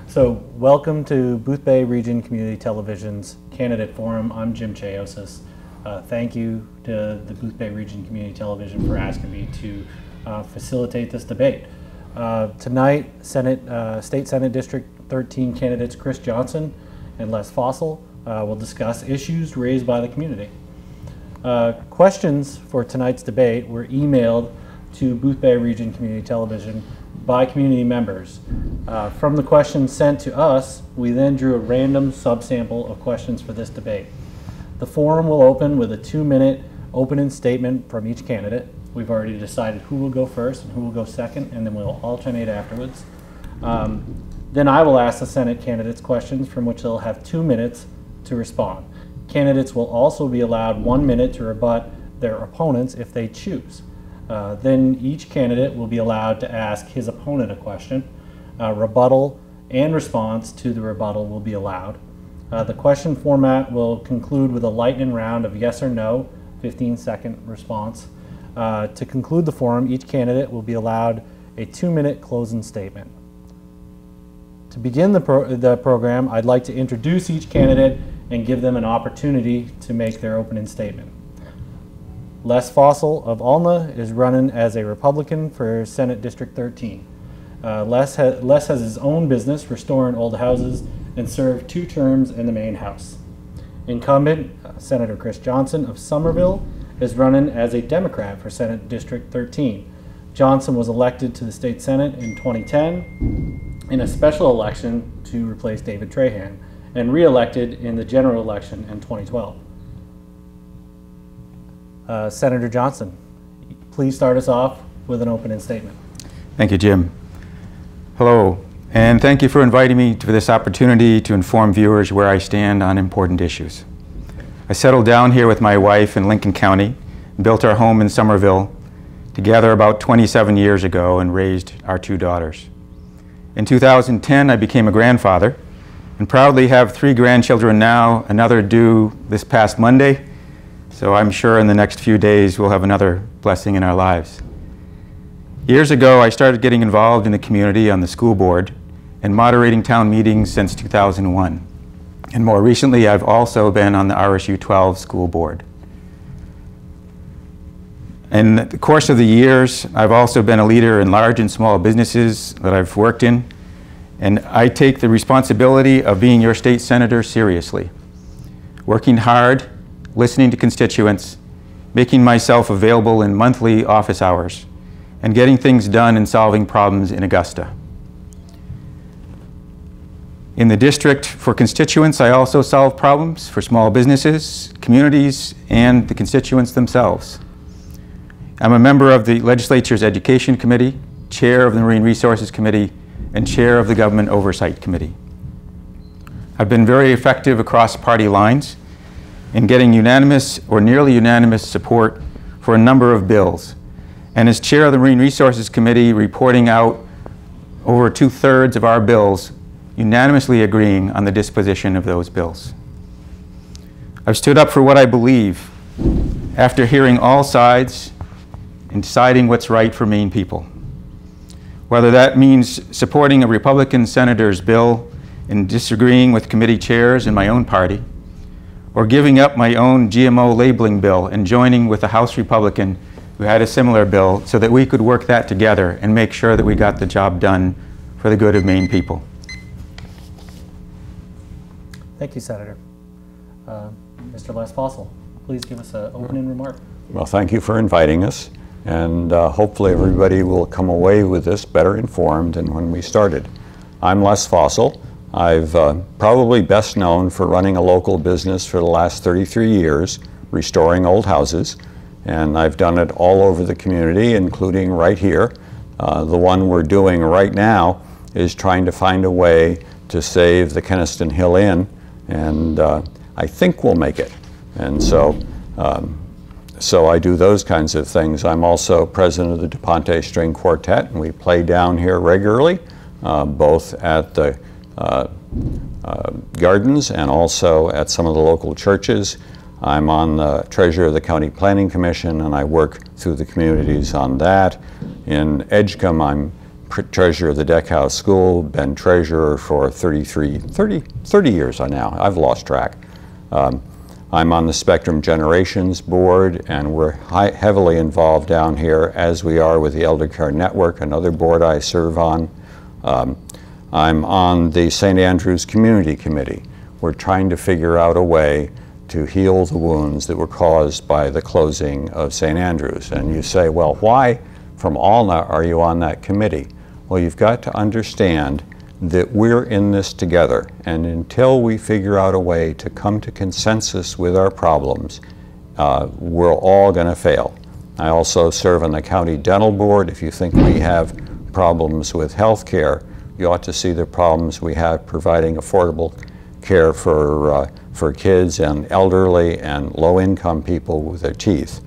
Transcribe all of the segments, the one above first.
So welcome to Boothbay Region Community Television's Candidate Forum. I'm Jim Chaosis. Thank you to the Boothbay Region Community Television for asking me to facilitate this debate. Tonight, State Senate District 13 candidates Chris Johnson and Les Fossil will discuss issues raised by the community. Questions for tonight's debate were emailed to Boothbay Region Community Television by community members. From the questions sent to us, we then drew a random subsample of questions for this debate. The forum will open with a 2-minute opening statement from each candidate. We've already decided who will go first and who will go second, and then we'll alternate afterwards. Then I will ask the Senate candidates questions from which they'll have 2 minutes to respond. Candidates will also be allowed 1 minute to rebut their opponents if they choose. Then each candidate will be allowed to ask his opponent a question. Rebuttal and response to the rebuttal will be allowed. The question format will conclude with a lightning round of yes or no, 15-second response. To conclude the forum, each candidate will be allowed a 2-minute closing statement. To begin the program, I'd like to introduce each candidate and give them an opportunity to make their opening statement. Les Fossil of Alna is running as a Republican for Senate District 13. Les has his own business restoring old houses and served 2 terms in the Maine House. Incumbent Senator Chris Johnson of Somerville is running as a Democrat for Senate District 13. Johnson was elected to the state Senate in 2010 in a special election to replace David Trahan, and re-elected in the general election in 2012. Senator Johnson, please start us off with an opening statement. Thank you, Jim. Hello, and thank you for inviting me to this opportunity to inform viewers where I stand on important issues. I settled down here with my wife in Lincoln County, built our home in Somerville together about 27 years ago, and raised our 2 daughters. In 2010, I became a grandfather and proudly have 3 grandchildren now, another due this past Monday. So I'm sure in the next few days we'll have another blessing in our lives. Years ago, I started getting involved in the community on the school board and moderating town meetings since 2001. And more recently, I've also been on the RSU 12 school board. In the course of the years, I've also been a leader in large and small businesses that I've worked in. And I take the responsibility of being your state senator seriously, working hard, listening to constituents, making myself available in monthly office hours, and getting things done and solving problems in Augusta. In the district for constituents, I also solve problems for small businesses, communities, and the constituents themselves. I'm a member of the Legislature's Education Committee, chair of the Marine Resources Committee, and chair of the Government Oversight Committee. I've been very effective across party lines in getting unanimous or nearly unanimous support for a number of bills. And as chair of the Marine Resources Committee, reporting out over 2/3 of our bills, unanimously agreeing on the disposition of those bills. I've stood up for what I believe after hearing all sides and deciding what's right for Maine people. Whether that means supporting a Republican senator's bill and disagreeing with committee chairs in my own party, or giving up my own GMO labeling bill and joining with a House Republican who had a similar bill so that we could work that together and make sure that we got the job done for the good of Maine people. Thank you, Senator. Mr. Les Fossil, please give us an opening remark. Well, thank you for inviting us, and hopefully everybody will come away with this better informed than when we started. I'm Les Fossil. I've probably best known for running a local business for the last 33 years, restoring old houses, and I've done it all over the community, including right here. The one we're doing right now is trying to find a way to save the Kenniston Hill Inn, and I think we'll make it. And so I do those kinds of things. I'm also president of the DuPonte String Quartet, and we play down here regularly, both at the gardens and also at some of the local churches. I'm on the treasurer of the County Planning Commission, and I work through the communities on that. In Edgecombe, I'm treasurer of the Deck House School, been treasurer for 30 years now. I've lost track. I'm on the Spectrum Generations Board, and we're heavily involved down here, as we are with the Elder Care Network, another board I serve on. I'm on the St. Andrews Community Committee. We're trying to figure out a way to heal the wounds that were caused by the closing of St. Andrews. And you say, well, why from Alna are you on that committee? Well, you've got to understand that we're in this together, and until we figure out a way to come to consensus with our problems, we're all going to fail. I also serve on the County Dental Board. If you think we have problems with health care, you ought to see the problems we have providing affordable care for kids and elderly and low-income people with their teeth.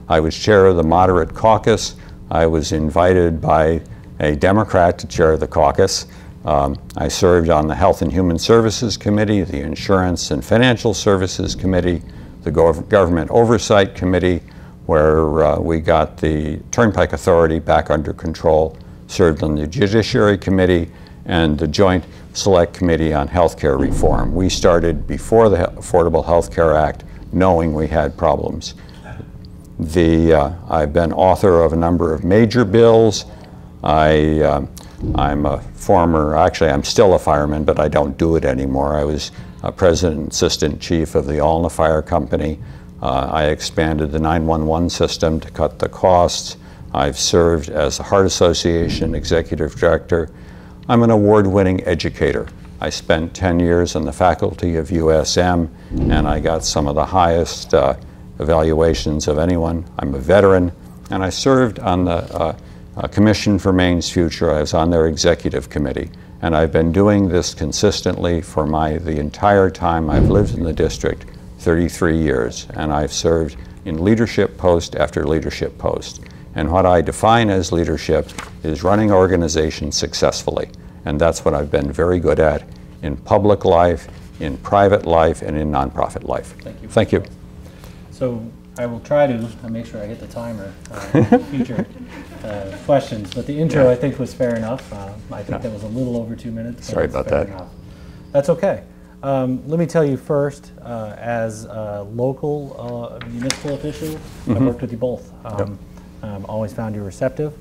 I was chair of the Moderate Caucus. I was invited by a Democrat to chair the caucus. I served on the Health and Human Services Committee, the Insurance and Financial Services Committee, the Government Oversight Committee, where we got the Turnpike Authority back under control, served on the Judiciary Committee, and the Joint Select Committee on Healthcare Reform. We started before the Affordable Health Care Act, knowing we had problems. I've been author of a number of major bills. I'm a former, actually I'm still a fireman, but I don't do it anymore. I was president and assistant chief of the Alna Fire Company. I expanded the 911 system to cut the costs. I've served as the Heart Association executive director. I'm an award-winning educator. I spent 10 years on the faculty of USM, and I got some of the highest evaluations of anyone. I'm a veteran, and I served on the Commission for Maine's Future. I was on their executive committee, and I've been doing this consistently for the entire time I've lived in the district, 33 years, and I've served in leadership post after leadership post. And what I define as leadership is running organizations successfully, and that's what I've been very good at in public life, in private life, and in nonprofit life. Thank you. Thank you. So I will try to make sure I hit the timer future questions, but the intro I think was fair enough. I think that was a little over 2 minutes. Sorry about that. Enough. That's okay. Let me tell you first, as a local municipal official, I've worked with you both. Always found you receptive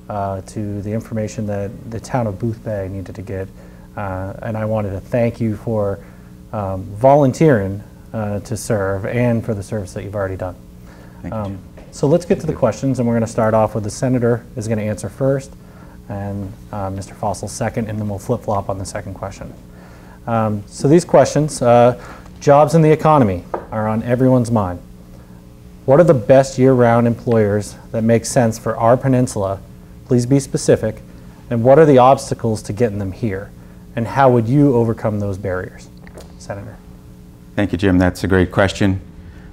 to the information that the town of Boothbay needed to get, and I wanted to thank you for volunteering to serve and for the service that you've already done. Thank you. So let's get to the questions, and we're going to start off with the senator is going to answer first, and Mr. Fossil second, and then we'll flip-flop on the second question. So these questions, jobs in the economy are on everyone's mind. What are the best year-round employers that make sense for our peninsula? Please be specific. And what are the obstacles to getting them here? And how would you overcome those barriers? Senator. Thank you, Jim. That's a great question.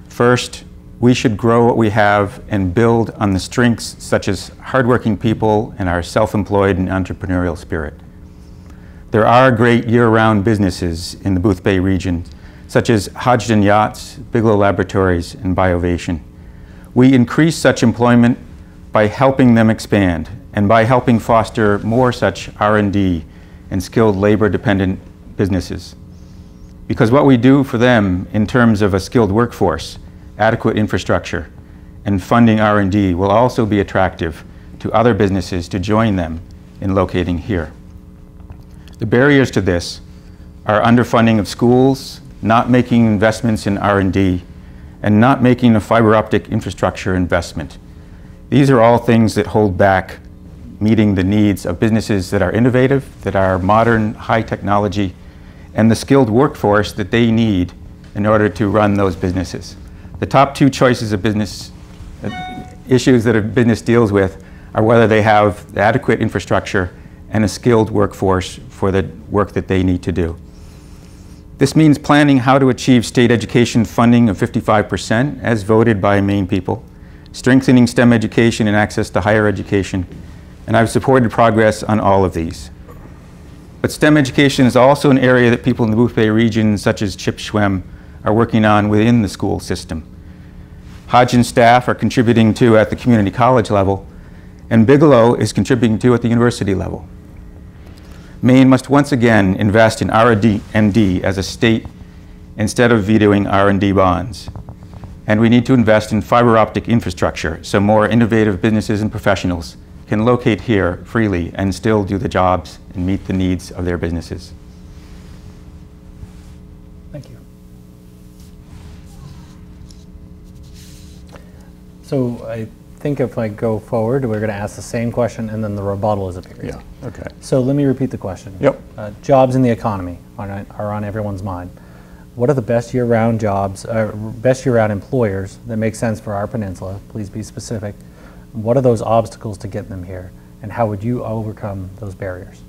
First, we should grow what we have and build on the strengths such as hardworking people and our self-employed and entrepreneurial spirit. There are great year-round businesses in the Boothbay region, such as Hodgdon Yachts, Bigelow Laboratories, and Biovation. We increase such employment by helping them expand and by helping foster more such R&D and skilled labor-dependent businesses. Because what we do for them in terms of a skilled workforce, adequate infrastructure, and funding R&D will also be attractive to other businesses to join them in locating here. The barriers to this are underfunding of schools, not making investments in R&D, and not making a fiber optic infrastructure investment. These are all things that hold back meeting the needs of businesses that are innovative, that are modern, high technology, and the skilled workforce that they need in order to run those businesses. The top two choices of business issues that a business deals with are whether they have adequate infrastructure and a skilled workforce for the work that they need to do. This means planning how to achieve state education funding of 55% as voted by Maine people, strengthening STEM education and access to higher education, and I've supported progress on all of these. But STEM education is also an area that people in the Boothbay region, such as Chip Schwem, are working on within the school system. Hodgdon staff are contributing to at the community college level, and Bigelow is contributing to at the university level. Maine must once again invest in R&D as a state instead of vetoing R&D bonds. And we need to invest in fiber optic infrastructure so more innovative businesses and professionals can locate here freely and still do the jobs and meet the needs of their businesses. Thank you. So I think if I go forward, we're going to ask the same question and then the rebuttal is a period. Yeah, okay. So let me repeat the question. Yep. Jobs in the economy are on everyone's mind. What are the best year-round jobs, best year-round employers that make sense for our peninsula? Please be specific. What are those obstacles to get them here? And how would you overcome those barriers?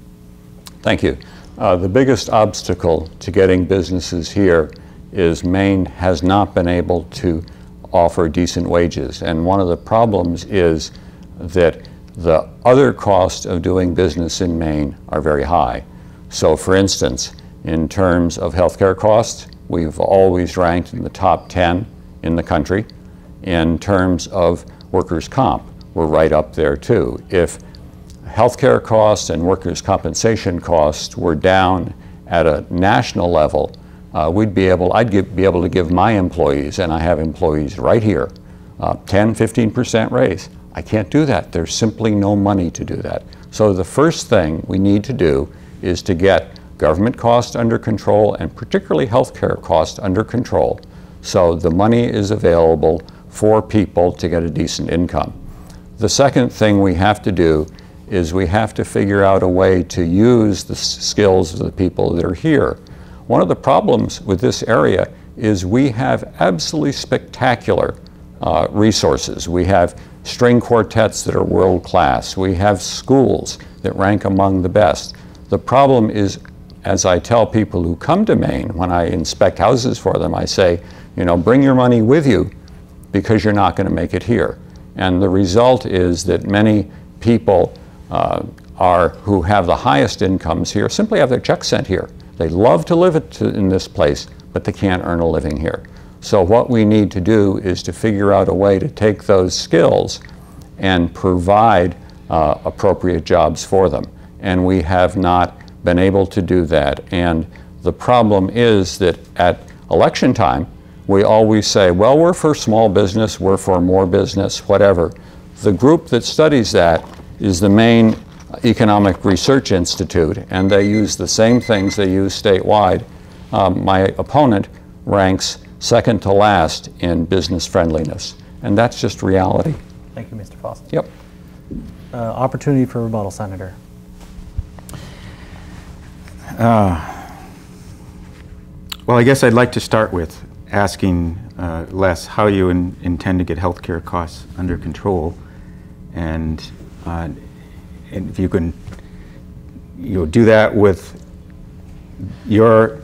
Thank you. The biggest obstacle to getting businesses here is Maine has not been able to offer decent wages. And one of the problems is that the other costs of doing business in Maine are very high. So for instance, in terms of healthcare costs, we've always ranked in the top 10 in the country. In terms of workers' comp, we're right up there too. If healthcare costs and workers' compensation costs were down at a national level, I'd be able to give my employees, and I have employees right here, 10–15% raise. I can't do that. There's simply no money to do that. So the first thing we need to do is to get government costs under control, and particularly healthcare costs under control, so the money is available for people to get a decent income. The second thing we have to do is we have to figure out a way to use the skills of the people that are here. One of the problems with this area is we have absolutely spectacular resources. We have string quartets that are world class. We have schools that rank among the best. The problem is, as I tell people who come to Maine, when I inspect houses for them, I say, you know, bring your money with you because you're not going to make it here. And the result is that many people who have the highest incomes here simply have their checks sent here. They love to live in this place, but they can't earn a living here. So what we need to do is to figure out a way to take those skills and provide appropriate jobs for them. And we have not been able to do that. And the problem is that at election time, we always say, well, we're for small business, we're for more business, whatever. The group that studies that is the Maine Economic Research Institute, and they use the same things they use statewide. My opponent ranks second to last in business friendliness, and that's just reality. Thank you, Mr. Fawcett. Yep. Opportunity for rebuttal, Senator. Well, I guess I'd like to start with asking Les how you intend to get healthcare costs under control, and if you can do that with your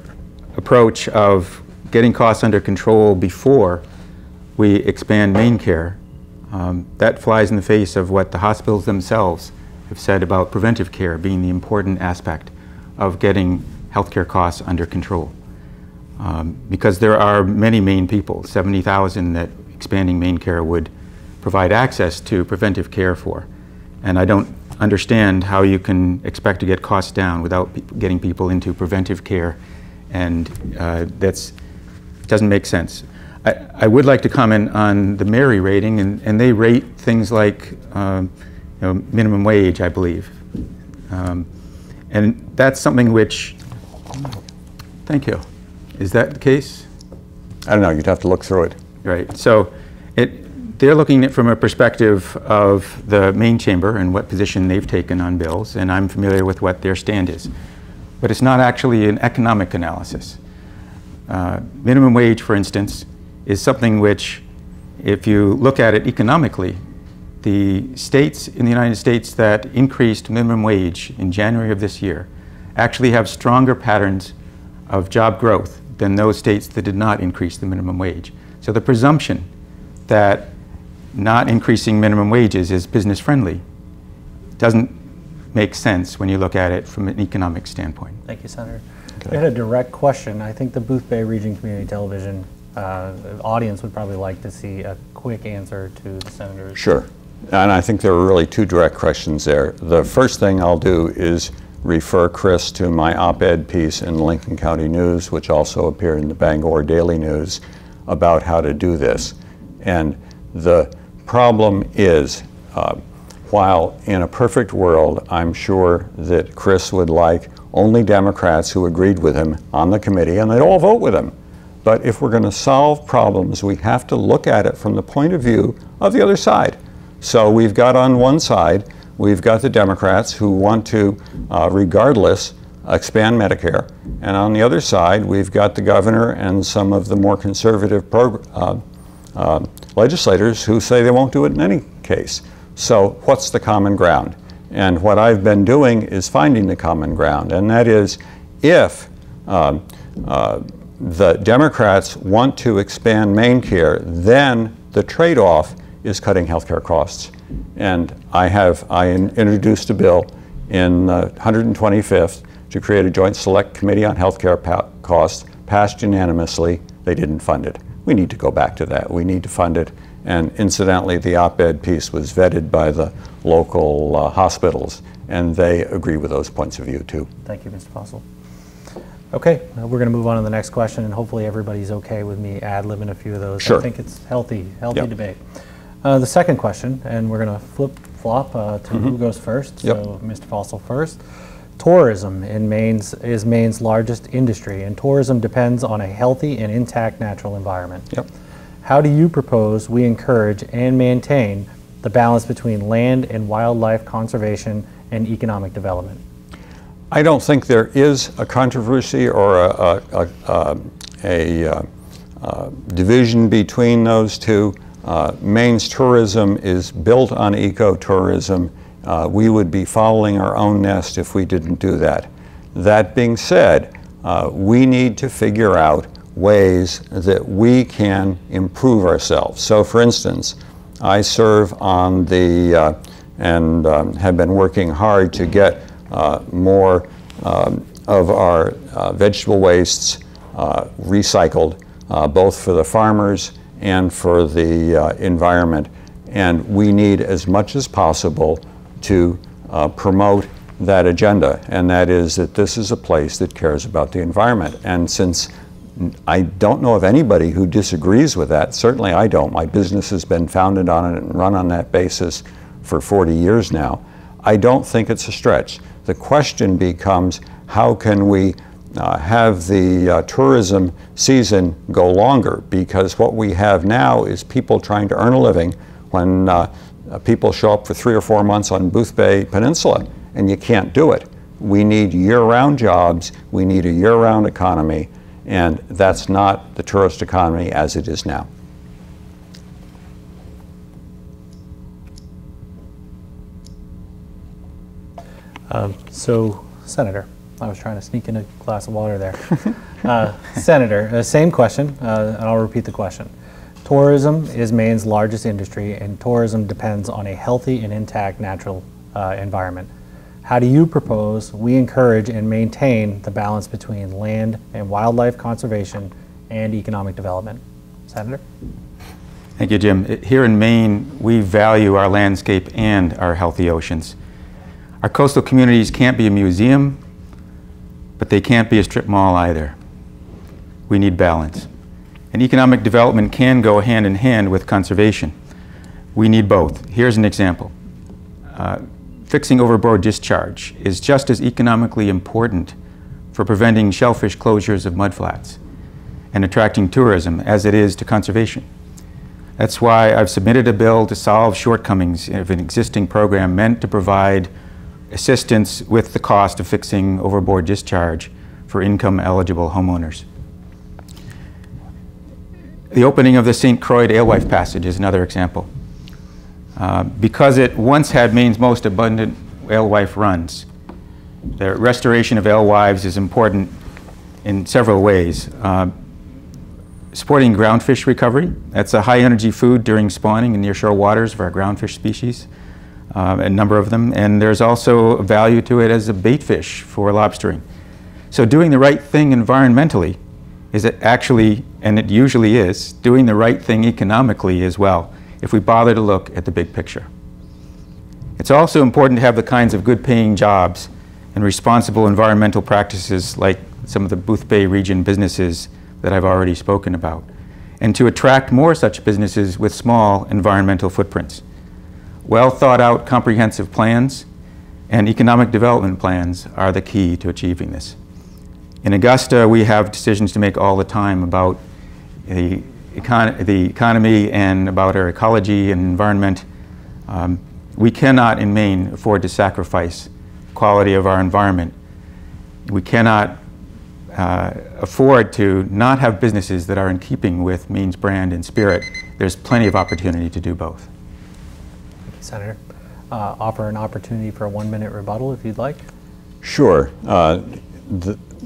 approach of getting costs under control before we expand Maine Care. That flies in the face of what the hospitals themselves have said about preventive care being the important aspect of getting healthcare costs under control. Because there are many Maine people, 70,000, that expanding Maine Care would provide access to preventive care for. And I don't understand how you can expect to get costs down without getting people into preventive care, and that doesn't make sense. I would like to comment on the Mary rating, and they rate things like minimum wage, I believe. And that's something which, thank you. Is that the case? I don't know, you'd have to look through it. Right, so they're looking at it from a perspective of the Maine Chamber and what position they've taken on bills, and I'm familiar with what their stand is. But it's not actually an economic analysis. Minimum wage, for instance, is something which, if you look at it economically, the states in the United States that increased minimum wage in January of this year actually have stronger patterns of job growth than those states that did not increase the minimum wage. So the presumption that not increasing minimum wages is business friendly doesn't make sense when you look at it from an economic standpoint. Thank you, Senator. Okay. I had a direct question. I think the Booth Bay Region Community Television audience would probably like to see a quick answer to the Senator's Sure. And I think there were really two direct questions there. The first thing I'll do is refer Chris to my op-ed piece in the Lincoln County News, which also appeared in the Bangor Daily News, about how to do this. And the problem is, while in a perfect world, I'm sure that Chris would like only Democrats who agreed with him on the committee, and they'd all vote with him. But if we're going to solve problems, we have to look at it from the point of view of the other side. So we've got on one side, we've got the Democrats who want to, regardless, expand Medicare. And on the other side, we've got the governor and some of the more conservative legislators who say they won't do it in any case. So what's the common ground? And what I've been doing is finding the common ground. And that is, if the Democrats want to expand Maine Care, then the trade-off is cutting healthcare costs. And I introduced a bill in 125th to create a joint select committee on healthcare costs, passed unanimously. They didn't fund it. We need to go back to that. We need to fund it. And incidentally, the op-ed piece was vetted by the local hospitals, and they agree with those points of view too. Thank you, Mr. Fossil. Okay, we're going to move on to the next question, and hopefully everybody's okay with me ad-libbing a few of those. Sure. I think it's healthy Yep. debate. The second question, and we're going to flip-flop to who goes first. Yep. So Mr. Fossil first. Tourism is Maine's largest industry, and tourism depends on a healthy and intact natural environment. Yep. How do you propose we encourage and maintain the balance between land and wildlife conservation and economic development? I don't think there is a controversy or a division between those two. Maine's tourism is built on ecotourism. We would be fouling our own nest if we didn't do that. That being said, we need to figure out ways that we can improve ourselves. So for instance, I serve on the, and have been working hard to get more of our vegetable wastes recycled, both for the farmers and for the environment. And we need as much as possible to promote that agenda, and that is that this is a place that cares about the environment. And since I don't know of anybody who disagrees with that, certainly I don't. My business has been founded on it and run on that basis for 40 years now. I don't think it's a stretch. The question becomes, how can we have the tourism season go longer? Because what we have now is people trying to earn a living when people show up for 3 or 4 months on Boothbay Peninsula, and you can't do it. We need year-round jobs, we need a year-round economy, and that's not the tourist economy as it is now. So, Senator, I was trying to sneak in a glass of water there. Senator, same question, and I'll repeat the question. Tourism is Maine's largest industry, and tourism depends on a healthy and intact natural environment. How do you propose we encourage and maintain the balance between land and wildlife conservation and economic development? Senator? Thank you, Jim. Here in Maine, we value our landscape and our healthy oceans. Our coastal communities can't be a museum, but they can't be a strip mall either. We need balance. And economic development can go hand in hand with conservation. We need both. Here's an example. Fixing overboard discharge is just as economically important for preventing shellfish closures of mudflats and attracting tourism as it is to conservation. That's why I've submitted a bill to solve shortcomings of an existing program meant to provide assistance with the cost of fixing overboard discharge for income-eligible homeowners. The opening of the St. Croix Alewife Passage is another example. Because it once had Maine's most abundant alewife runs, the restoration of alewives is important in several ways. Supporting groundfish recovery, that's a high-energy food during spawning in nearshore waters of our groundfish species, a number of them, and there's also value to it as a bait fish for lobstering. So doing the right thing environmentally is it actually, and it usually is, doing the right thing economically as well, if we bother to look at the big picture. It's also important to have the kinds of good paying jobs and responsible environmental practices like some of the Boothbay region businesses that I've already spoken about, and to attract more such businesses with small environmental footprints. Well thought out comprehensive plans and economic development plans are the key to achieving this. In Augusta, we have decisions to make all the time about the economy and about our ecology and environment. We cannot in Maine afford to sacrifice quality of our environment. We cannot afford to not have businesses that are in keeping with Maine's brand and spirit. There's plenty of opportunity to do both. Thank you, Senator. Offer an opportunity for a 1-minute rebuttal if you'd like. Sure.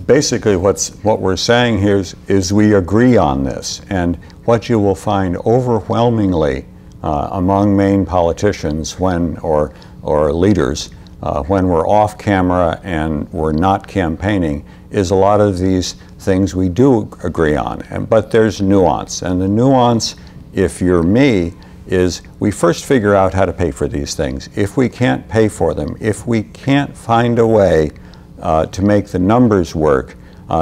Basically what we're saying here is we agree on this, and what you will find overwhelmingly among Maine politicians or leaders when we're off camera and we're not campaigning is a lot of these things we do agree on, but there's nuance, and the nuance, if you're me, is we first figure out how to pay for these things. If we can't pay for them, if we can't find a way to make the numbers work,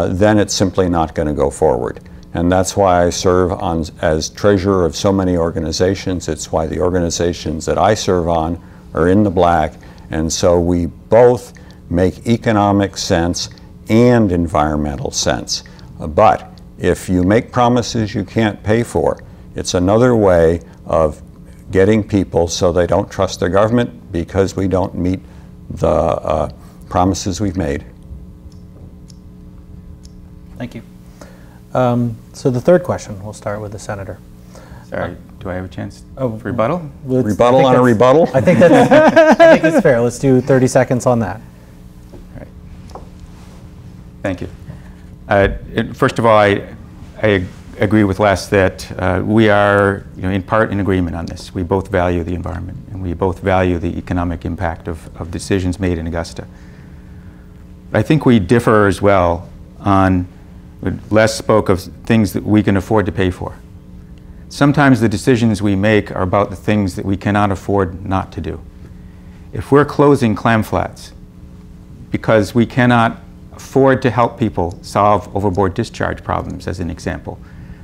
then it's simply not going to go forward. And that's why I serve as treasurer of so many organizations. It's why the organizations that I serve on are in the black. And so we both make economic sense and environmental sense. But if you make promises you can't pay for, it's another way of getting people so they don't trust their government because we don't meet the promises we've made. Thank you. So the third question, we'll start with the senator. Sorry, do I have a chance for rebuttal? Rebuttal on a rebuttal? I think that's fair. Let's do 30 seconds on that. All right. Thank you. First of all, I agree with Les that we are, in part in agreement on this. We both value the environment, and we both value the economic impact of decisions made in Augusta. I think we differ as well on, Les spoke of things that we can afford to pay for. Sometimes the decisions we make are about the things that we cannot afford not to do. If we're closing clam flats because we cannot afford to help people solve overboard discharge problems, as an example,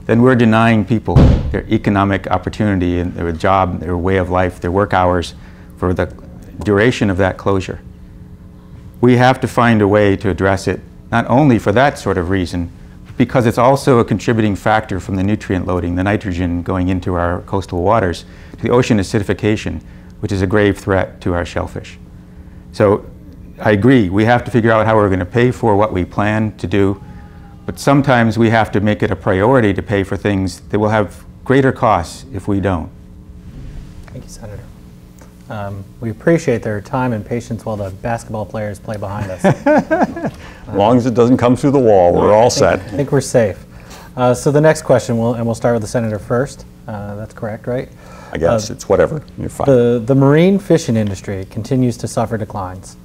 then we're denying people their economic opportunity and their job, their way of life, their work hours for the duration of that closure. We have to find a way to address it, not only for that sort of reason, because it's also a contributing factor from the nutrient loading, the nitrogen going into our coastal waters, to the ocean acidification, which is a grave threat to our shellfish. So I agree, we have to figure out how we're going to pay for what we plan to do, but sometimes we have to make it a priority to pay for things that will have greater costs if we don't. Thank you, Senator. We appreciate their time and patience while the basketball players play behind us. As long as it doesn't come through the wall, we're all set. I think we're safe. So the next question, we'll start with the senator first. That's correct, right? I guess it's whatever. You're fine. The marine fishing industry continues to suffer declines.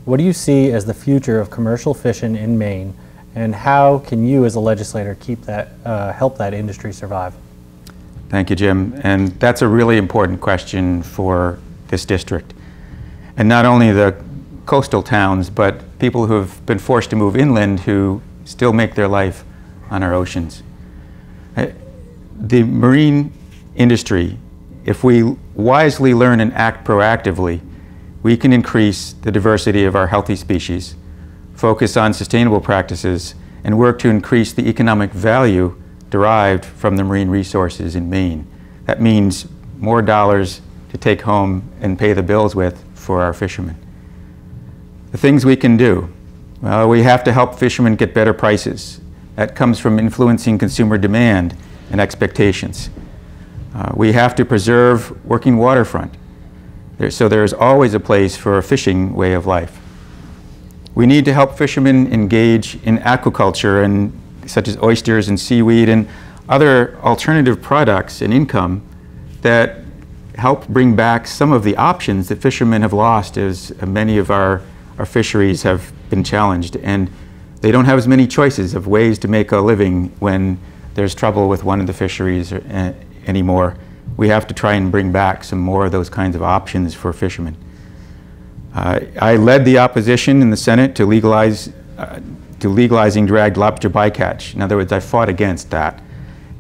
What do you see as the future of commercial fishing in Maine, and how can you as a legislator keep that, help that industry survive? Thank you, Jim. And that's a really important question for this district. And not only the coastal towns, but people who have been forced to move inland who still make their life on our oceans. The marine industry, if we wisely learn and act proactively, we can increase the diversity of our healthy species, focus on sustainable practices, and work to increase the economic value derived from the marine resources in Maine. That means more dollars to take home and pay the bills with for our fishermen. The things we can do. Well, we have to help fishermen get better prices. That comes from influencing consumer demand and expectations. We have to preserve working waterfront, so there is always a place for a fishing way of life. We need to help fishermen engage in aquaculture, and such as oysters and seaweed and other alternative products and income that help bring back some of the options that fishermen have lost, as many of our fisheries have been challenged, and they don't have as many choices of ways to make a living when there's trouble with one of the fisheries anymore. We have to try and bring back some more of those kinds of options for fishermen. I led the opposition in the Senate to legalizing dragged lobster bycatch. In other words, I fought against that.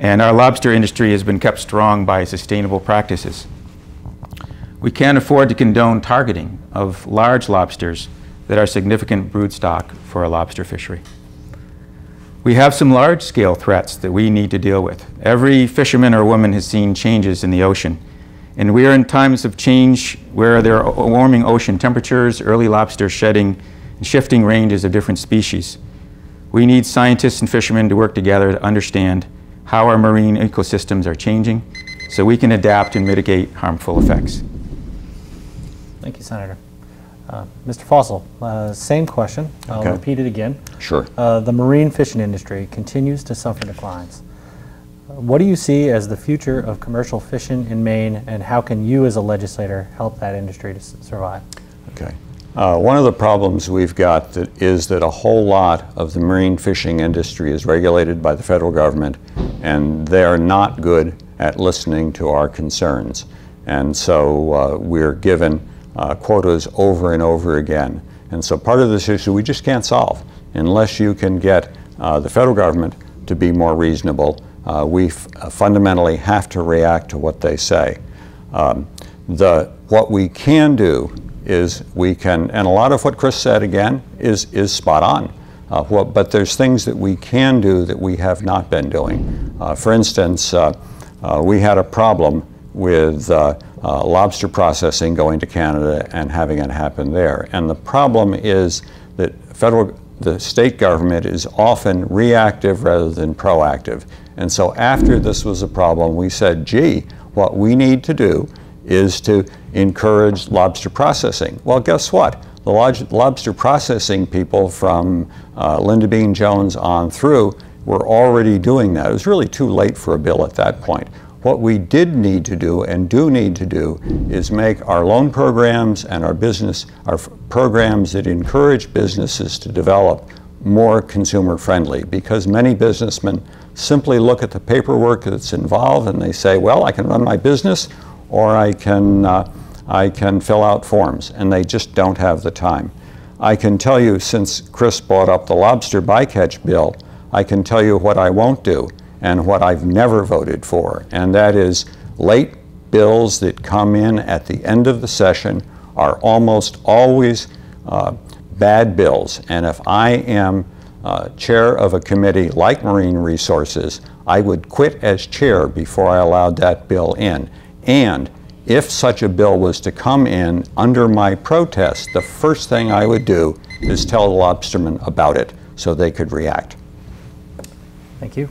And our lobster industry has been kept strong by sustainable practices. We can't afford to condone targeting of large lobsters that are significant brood stock for a lobster fishery. We have some large-scale threats that we need to deal with. Every fisherman or woman has seen changes in the ocean. And we are in times of change where there are warming ocean temperatures, early lobster shedding, and shifting ranges of different species. We need scientists and fishermen to work together to understand how our marine ecosystems are changing so we can adapt and mitigate harmful effects. Thank you, Senator. Mr. Fossil, same question. I'll repeat it again. Sure. The marine fishing industry continues to suffer declines. What do you see as the future of commercial fishing in Maine, and how can you as a legislator help that industry to survive? Okay. One of the problems we've got is that a whole lot of the marine fishing industry is regulated by the federal government, and they're not good at listening to our concerns. And so we're given quotas over and over again. And so part of this issue we just can't solve unless you can get the federal government to be more reasonable. We fundamentally have to react to what they say. What we can do is we can, and a lot of what Chris said again is spot on. But there's things that we can do that we have not been doing. For instance, we had a problem with lobster processing going to Canada and having it happen there. And the problem is that the state government is often reactive rather than proactive. And so after this was a problem, we said, gee, what we need to do is to encourage lobster processing. Well, guess what? The lobster processing people from Linda Bean Jones on through were already doing that. It was really too late for a bill at that point. What we did need to do and do need to do is make our loan programs and our programs that encourage businesses to develop more consumer friendly, because many businessmen simply look at the paperwork that's involved and they say, well, I can run my business or I can fill out forms, and they just don't have the time. I can tell you, since Chris brought up the lobster bycatch bill, I can tell you what I won't do and what I've never voted for, and that is late bills that come in at the end of the session are almost always bad bills. And if I am chair of a committee like Marine Resources, I would quit as chair before I allowed that bill in. And if such a bill was to come in under my protest, the first thing I would do is tell the lobstermen about it so they could react. Thank you.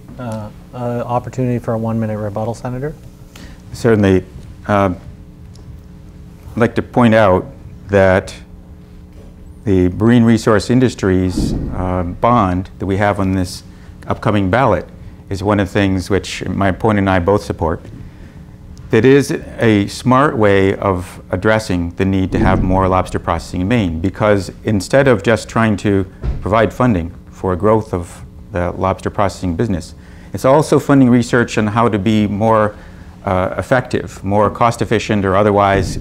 Opportunity for a 1-minute rebuttal, Senator. Certainly. I'd like to point out that the marine resource industries bond that we have on this upcoming ballot is one of the things which my opponent and I both support. That is a smart way of addressing the need to have more lobster processing in Maine, because instead of just trying to provide funding for growth of the lobster processing business, it's also funding research on how to be more effective, more cost efficient, or otherwise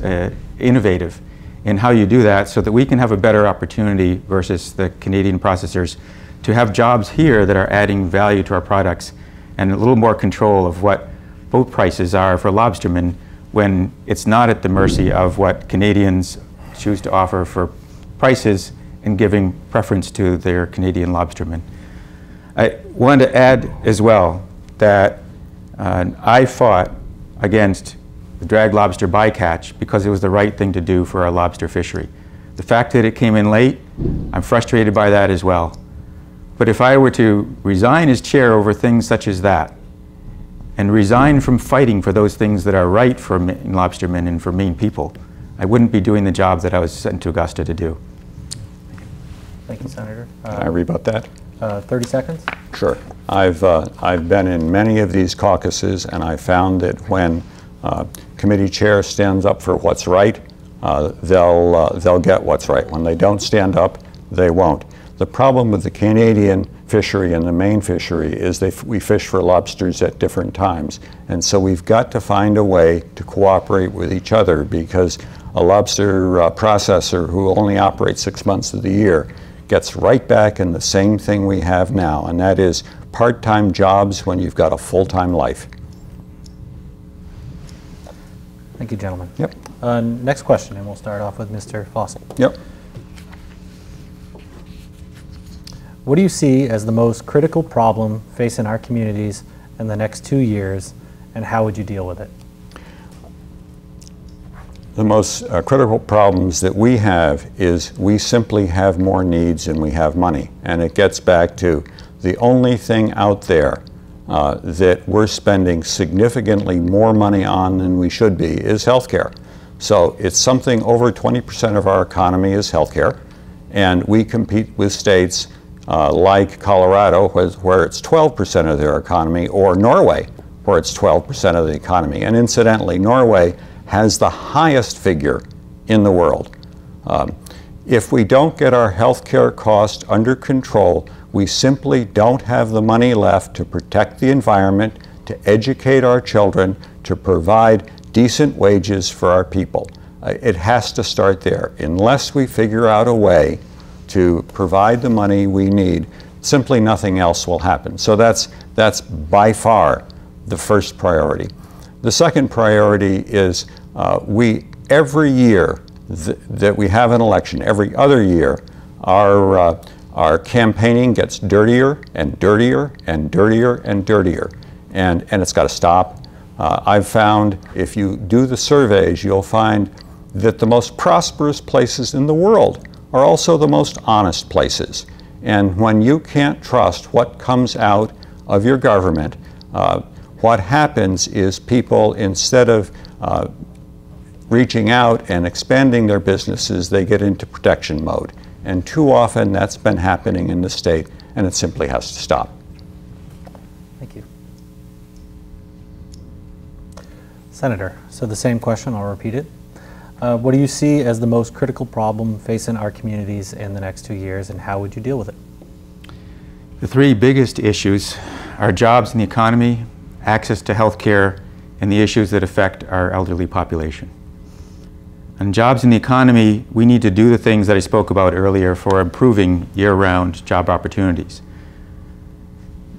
innovative in how you do that, so that we can have a better opportunity versus the Canadian processors to have jobs here that are adding value to our products, and a little more control of what boat prices are for lobstermen, when it's not at the mercy of what Canadians choose to offer for prices and giving preference to their Canadian lobstermen. I wanted to add as well that I fought against the dragged lobster bycatch because it was the right thing to do for our lobster fishery. The fact that it came in late, I'm frustrated by that as well. But if I were to resign as chair over things such as that, and resign from fighting for those things that are right for lobstermen and for Maine people, I wouldn't be doing the job that I was sent to Augusta to do. Thank you, Senator. Can I rebut that? 30 seconds. Sure. I've been in many of these caucuses, and I found that when committee chair stands up for what's right, they'll get what's right. When they don't stand up, they won't. The problem with the Canadian fishery and the Maine fishery is we fish for lobsters at different times. And so we've got to find a way to cooperate with each other, because a lobster processor who only operates 6 months of the year gets right back in the same thing we have now, and that is part-time jobs when you've got a full-time life. Thank you, gentlemen. Yep. Next question, and we'll start off with Mr. Fossil. Yep. What do you see as the most critical problem facing our communities in the next 2 years, and how would you deal with it? The most critical problems that we have is we simply have more needs than we have money. And it gets back to the only thing out there that we're spending significantly more money on than we should be is healthcare. So it's something over 20% of our economy is healthcare. And we compete with states like Colorado, where it's 12% of their economy, or Norway, where it's 12% of the economy. And incidentally, Norway has the highest figure in the world. If we don't get our healthcare costs under control, we simply don't have the money left to protect the environment, to educate our children, to provide decent wages for our people. It has to start there. Unless we figure out a way to provide the money we need, simply nothing else will happen. So that's by far the first priority. The second priority is every year that we have an election, every other year, our campaigning gets dirtier and dirtier and dirtier and dirtier, and it's got to stop. I've found if you do the surveys, you'll find that the most prosperous places in the world are also the most honest places. And when you can't trust what comes out of your government, what happens is people, instead of reaching out and expanding their businesses, they get into protection mode. And too often that's been happening in the state, and it simply has to stop. Thank you. Senator, so the same question, I'll repeat it. What do you see as the most critical problem facing our communities in the next 2 years, and how would you deal with it? The three biggest issues are jobs in the economy, access to health care, and the issues that affect our elderly population. On jobs in the economy, we need to do the things that I spoke about earlier for improving year-round job opportunities.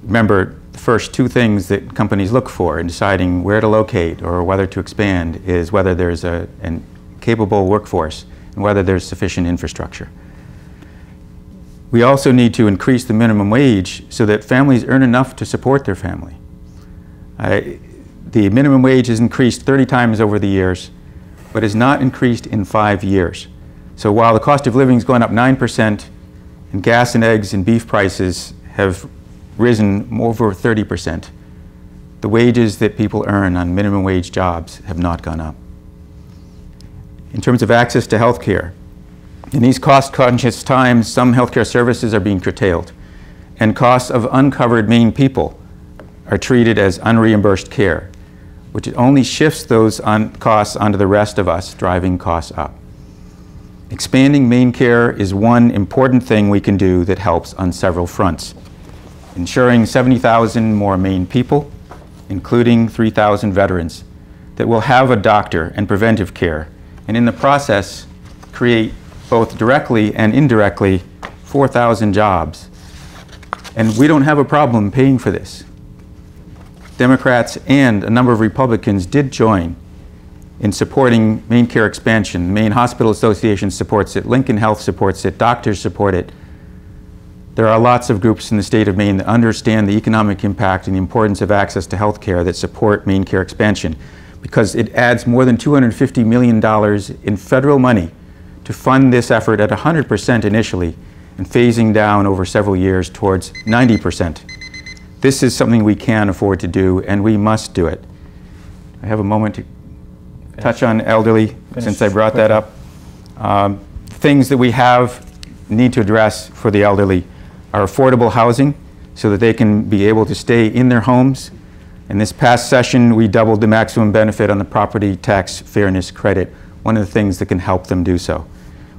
Remember, the first two things that companies look for in deciding where to locate or whether to expand is whether there's a capable workforce and whether there's sufficient infrastructure. We also need to increase the minimum wage so that families earn enough to support their family. The minimum wage has increased 30 times over the years, but has not increased in 5 years. So while the cost of living has gone up 9%, and gas and eggs and beef prices have risen over 30%, the wages that people earn on minimum wage jobs have not gone up. In terms of access to health care, in these cost-conscious times, some healthcare services are being curtailed, and costs of uncovered Maine people are treated as unreimbursed care, which only shifts those costs onto the rest of us, driving costs up. Expanding Maine care is one important thing we can do that helps on several fronts. Ensuring 70,000 more Maine people, including 3,000 veterans, that will have a doctor and preventive care, and in the process create both directly and indirectly 4,000 jobs. And we don't have a problem paying for this. Democrats and a number of Republicans did join in supporting Maine care expansion. Maine Hospital Association supports it, Lincoln Health supports it, doctors support it. There are lots of groups in the state of Maine that understand the economic impact and the importance of access to health care that support Maine care expansion, because it adds more than $250 million in federal money to fund this effort at 100% initially and phasing down over several years towards 90%. This is something we can afford to do, and we must do it. I have a moment to touch on elderly, since I brought that up. Things that we need to address for the elderly are affordable housing so that they can be able to stay in their homes. In this past session, we doubled the maximum benefit on the property tax fairness credit, one of the things that can help them do so.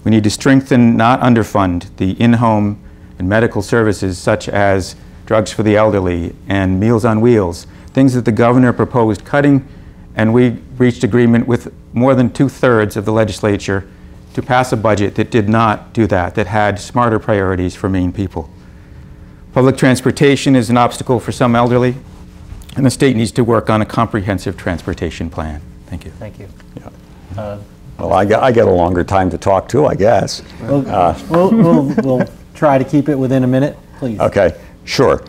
We need to strengthen, not underfund, the in-home and medical services such as drugs for the elderly and Meals on Wheels, things that the governor proposed cutting, and we reached agreement with more than 2/3 of the legislature to pass a budget that did not do that, that had smarter priorities for Maine people. Public transportation is an obstacle for some elderly, and the state needs to work on a comprehensive transportation plan. Thank you. Thank you. Yeah. Well, I get a longer time to talk too, I guess. We'll try to keep it within a minute, please. Okay, sure.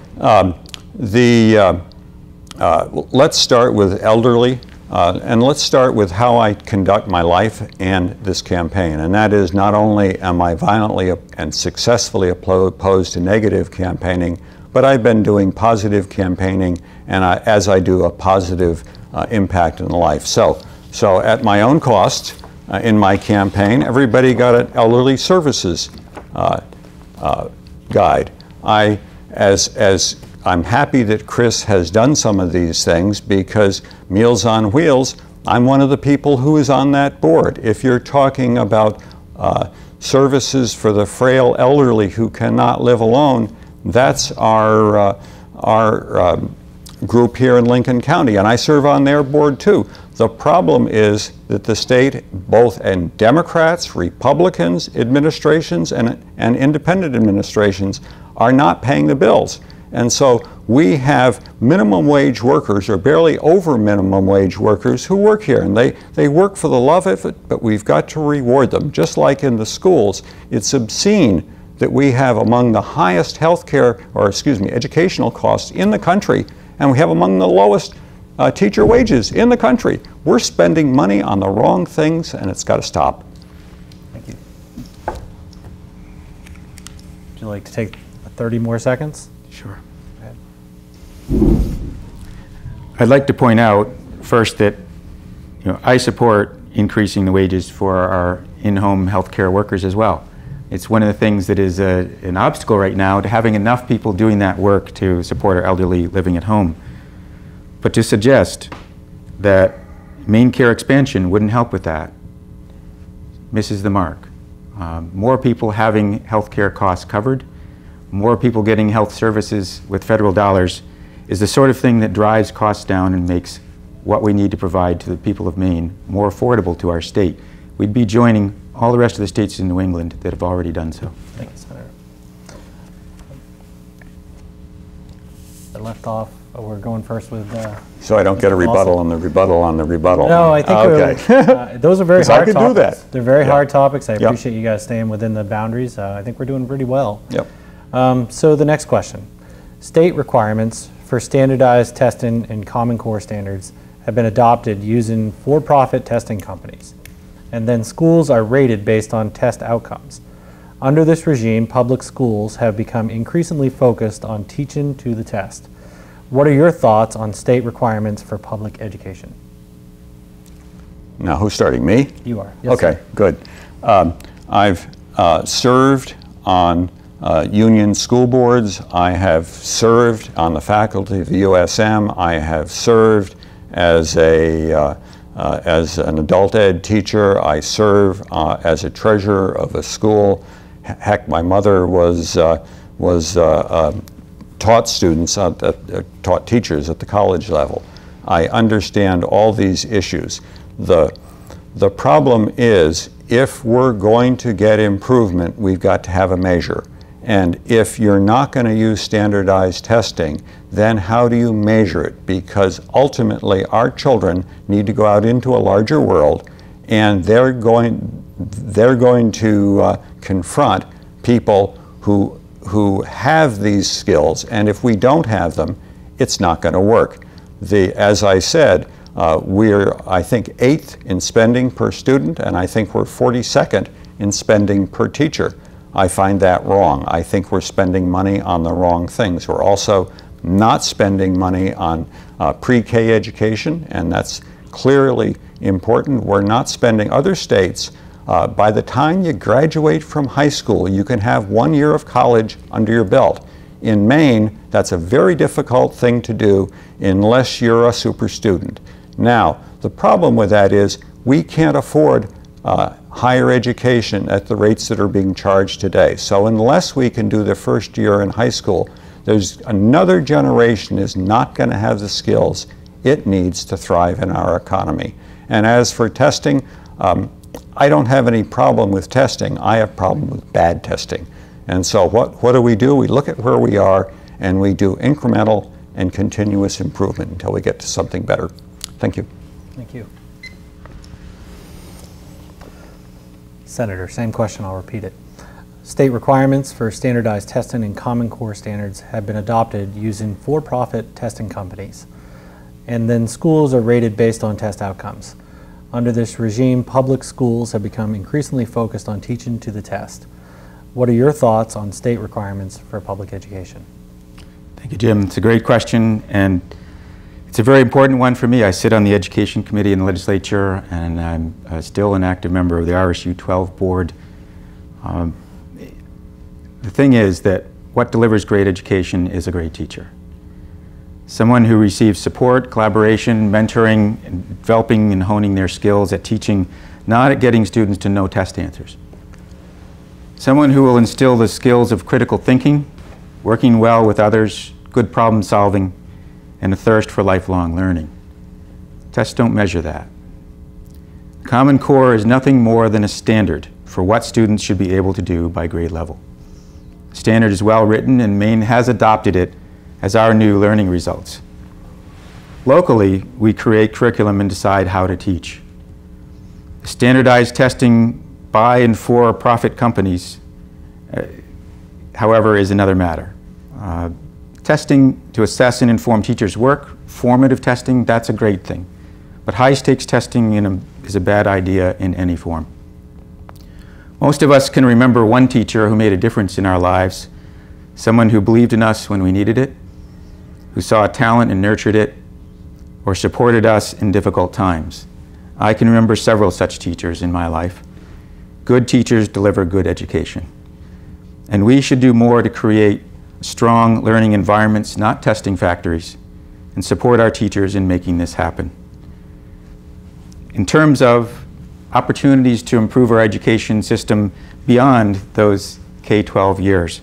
Let's start with elderly, and let's start with how I conduct my life and this campaign. And that is, not only am I violently and successfully opposed to negative campaigning, but I've been doing positive campaigning, and as I do, a positive impact in life. So at my own cost, in my campaign, everybody got an elderly services guide. I'm happy that Chris has done some of these things, because Meals on Wheels, I'm one of the people who is on that board. If you're talking about services for the frail elderly who cannot live alone, that's our group here in Lincoln County, and I serve on their board too. The problem is that the state, both in Democrats, Republicans, administrations, and independent administrations, are not paying the bills. And so we have minimum wage workers, or barely over minimum wage workers, who work here, and they work for the love of it, but we've got to reward them. Just like in the schools, it's obscene that we have among the highest educational costs in the country, and we have among the lowest teacher wages in the country. We're spending money on the wrong things, and it's got to stop. Thank you. Would you like to take 30 more seconds? Sure. I'd like to point out first that I support increasing the wages for our in-home healthcare workers as well. It's one of the things that is an obstacle right now to having enough people doing that work to support our elderly living at home. But to suggest that Maine Care expansion wouldn't help with that misses the mark. More people having health care costs covered, more people getting health services with federal dollars is the sort of thing that drives costs down and makes what we need to provide to the people of Maine more affordable to our state. We'd be joining all the rest of the states in New England that have already done so. Thank you, Senator. I left off. We're going first with... So I don't get a rebuttal on the rebuttal on the rebuttal. No, I think okay. Those are very hard I could topics. do that. They're very hard topics. I Yep. appreciate you guys staying within the boundaries. I think we're doing pretty well. Yep. So the next question. State requirements for standardized testing and Common Core standards have been adopted using for-profit testing companies. And then schools are rated based on test outcomes. Under this regime, public schools have become increasingly focused on teaching to the test. What are your thoughts on state requirements for public education? Now, who's starting? Me? You are. Yes, okay, sir. good. I've served on union school boards. I have served on the faculty of the USM. I have served as an adult ed teacher. I serve as a treasurer of a school. Heck, my mother taught students, taught teachers at the college level. I understand all these issues. The problem is, if we're going to get improvement, we've got to have a measure. And if you're not going to use standardized testing, then how do you measure it? Because ultimately our children need to go out into a larger world, and they're going to confront people who have these skills, and if we don't have them, it's not going to work. As I said, we're, I think, 8th in spending per student, and I think we're 42nd in spending per teacher. I find that wrong. I think we're spending money on the wrong things. We're also not spending money on pre-K education, and that's clearly important. We're not spending. Other states, by the time you graduate from high school, you can have 1 year of college under your belt. In Maine, that's a very difficult thing to do unless you're a super student. Now, the problem with that is we can't afford higher education at the rates that are being charged today. So unless we can do the first year in high school, there's another generation is not going to have the skills it needs to thrive in our economy. And as for testing, I don't have any problem with testing. I have a problem with bad testing. And so what do? We look at where we are and we do incremental and continuous improvement until we get to something better. Thank you. Thank you. Senator, same question, I'll repeat it. State requirements for standardized testing and Common Core standards have been adopted using for-profit testing companies. And then schools are rated based on test outcomes. Under this regime, public schools have become increasingly focused on teaching to the test. What are your thoughts on state requirements for public education? Thank you, Jim. It's a great question, and it's a very important one for me. I sit on the Education Committee in the legislature, and I'm still an active member of the RSU 12 board. The thing is that what delivers great education is a great teacher. Someone who receives support, collaboration, mentoring, and developing and honing their skills at teaching, not at getting students to know test answers. Someone who will instill the skills of critical thinking, working well with others, good problem solving, and a thirst for lifelong learning. Tests don't measure that. Common Core is nothing more than a standard for what students should be able to do by grade level. The standard is well written, and Maine has adopted it as our new learning results. Locally, we create curriculum and decide how to teach. Standardized testing by and for profit companies, however, is another matter. Testing to assess and inform teachers' work, formative testing, that's a great thing. But high-stakes testing is a bad idea in any form. Most of us can remember one teacher who made a difference in our lives, someone who believed in us when we needed it, who saw talent and nurtured it, or supported us in difficult times. I can remember several such teachers in my life. Good teachers deliver good education. And we should do more to create strong learning environments, not testing factories, and support our teachers in making this happen. In terms of opportunities to improve our education system beyond those K-12 years,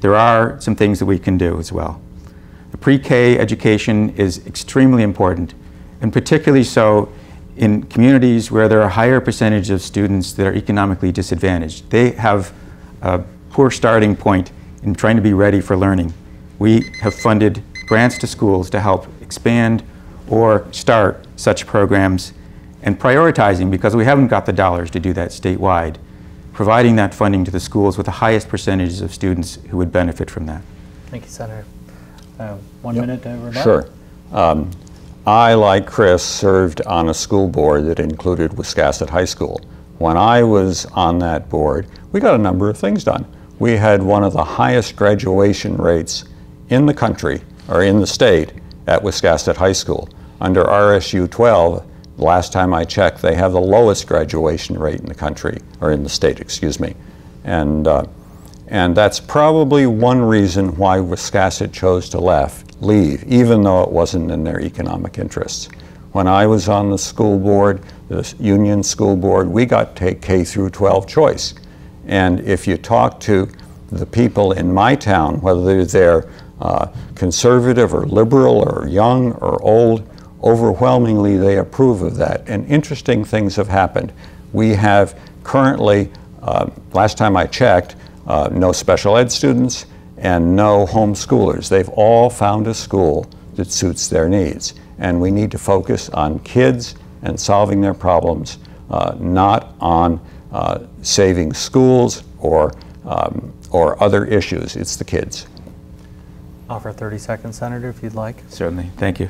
there are some things that we can do as well. The pre-K education is extremely important, and particularly so in communities where there are a higher percentage of students that are economically disadvantaged. They have a poor starting point in trying to be ready for learning. We have funded grants to schools to help expand or start such programs, and prioritizing, because we haven't got the dollars to do that statewide, providing that funding to the schools with the highest percentages of students who would benefit from that. Thank you, Senator. 1 minute to rebuttal. Sure. I, like Chris, served on a school board that included Wiscasset High School. When I was on that board, we got a number of things done. We had one of the highest graduation rates in the country, or in the state, at Wiscasset High School. Under RSU 12, the last time I checked, they have the lowest graduation rate in the country, or in the state, excuse me. And that's probably one reason why Wiscasset chose to leave, even though it wasn't in their economic interests. When I was on the school board, the union school board, we got to take K through 12 choice. And if you talk to the people in my town, whether they're conservative or liberal or young or old, overwhelmingly they approve of that. And interesting things have happened. We have currently, last time I checked, no special ed students and no homeschoolers. They've all found a school that suits their needs. And we need to focus on kids and solving their problems, not on saving schools or other issues. It's the kids. Offer 30 seconds, Senator, if you'd like. Certainly, thank you.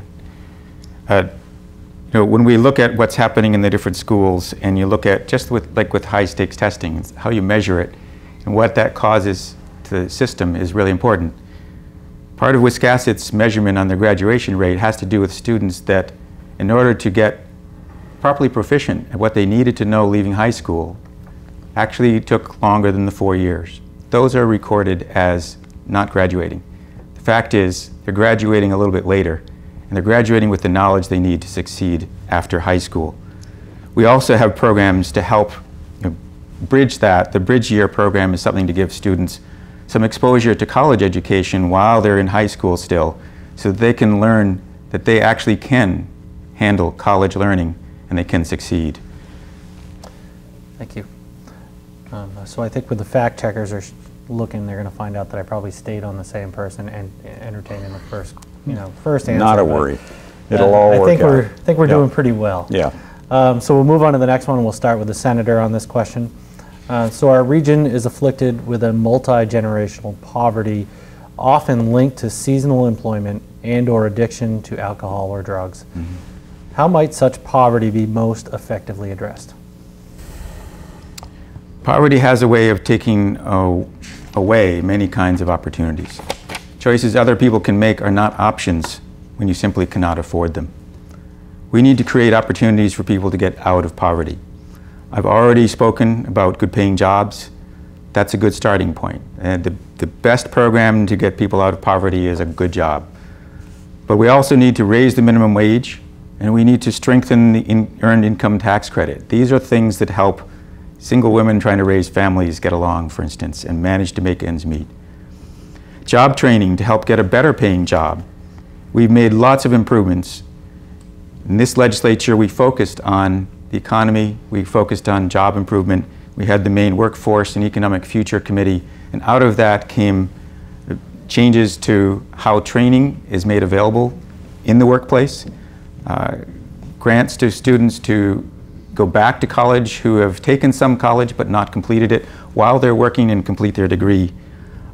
When we look at what's happening in the different schools, and you look at just with high-stakes testing, how you measure it and what that causes to the system is really important. Part of Wiscasset's measurement on the graduation rate has to do with students that, in order to get properly proficient at what they needed to know leaving high school, actually took longer than the 4 years. Those are recorded as not graduating. The fact is, they're graduating a little bit later, and they're graduating with the knowledge they need to succeed after high school. We also have programs to help bridge that. The Bridge Year program is something to give students some exposure to college education while they're in high school still, so that they can learn that they actually can handle college learning and they can succeed. Thank you. So I think when the fact checkers are looking, they're going to find out that I probably stayed on the same person and entertaining the first answer. Not a worry. It'll all work out. I think we're doing pretty well. Yeah. So we'll move on to the next one, and we'll start with the senator on this question. So our region is afflicted with a multi-generational poverty, often linked to seasonal employment and/or addiction to alcohol or drugs. Mm-hmm. How might such poverty be most effectively addressed? Poverty has a way of taking away many kinds of opportunities. Choices other people can make are not options when you simply cannot afford them. We need to create opportunities for people to get out of poverty. I've already spoken about good paying jobs. That's a good starting point. And the best program to get people out of poverty is a good job. But we also need to raise the minimum wage, and we need to strengthen the earned income tax credit. These are things that help single women trying to raise families get along, for instance, and manage to make ends meet. Job training to help get a better paying job. We've made lots of improvements. In this legislature, we focused on the economy, we focused on job improvement. We had the Maine Workforce and Economic Future Committee, and out of that came changes to how training is made available in the workplace, grants to students to go back to college who have taken some college but not completed it while they're working and complete their degree.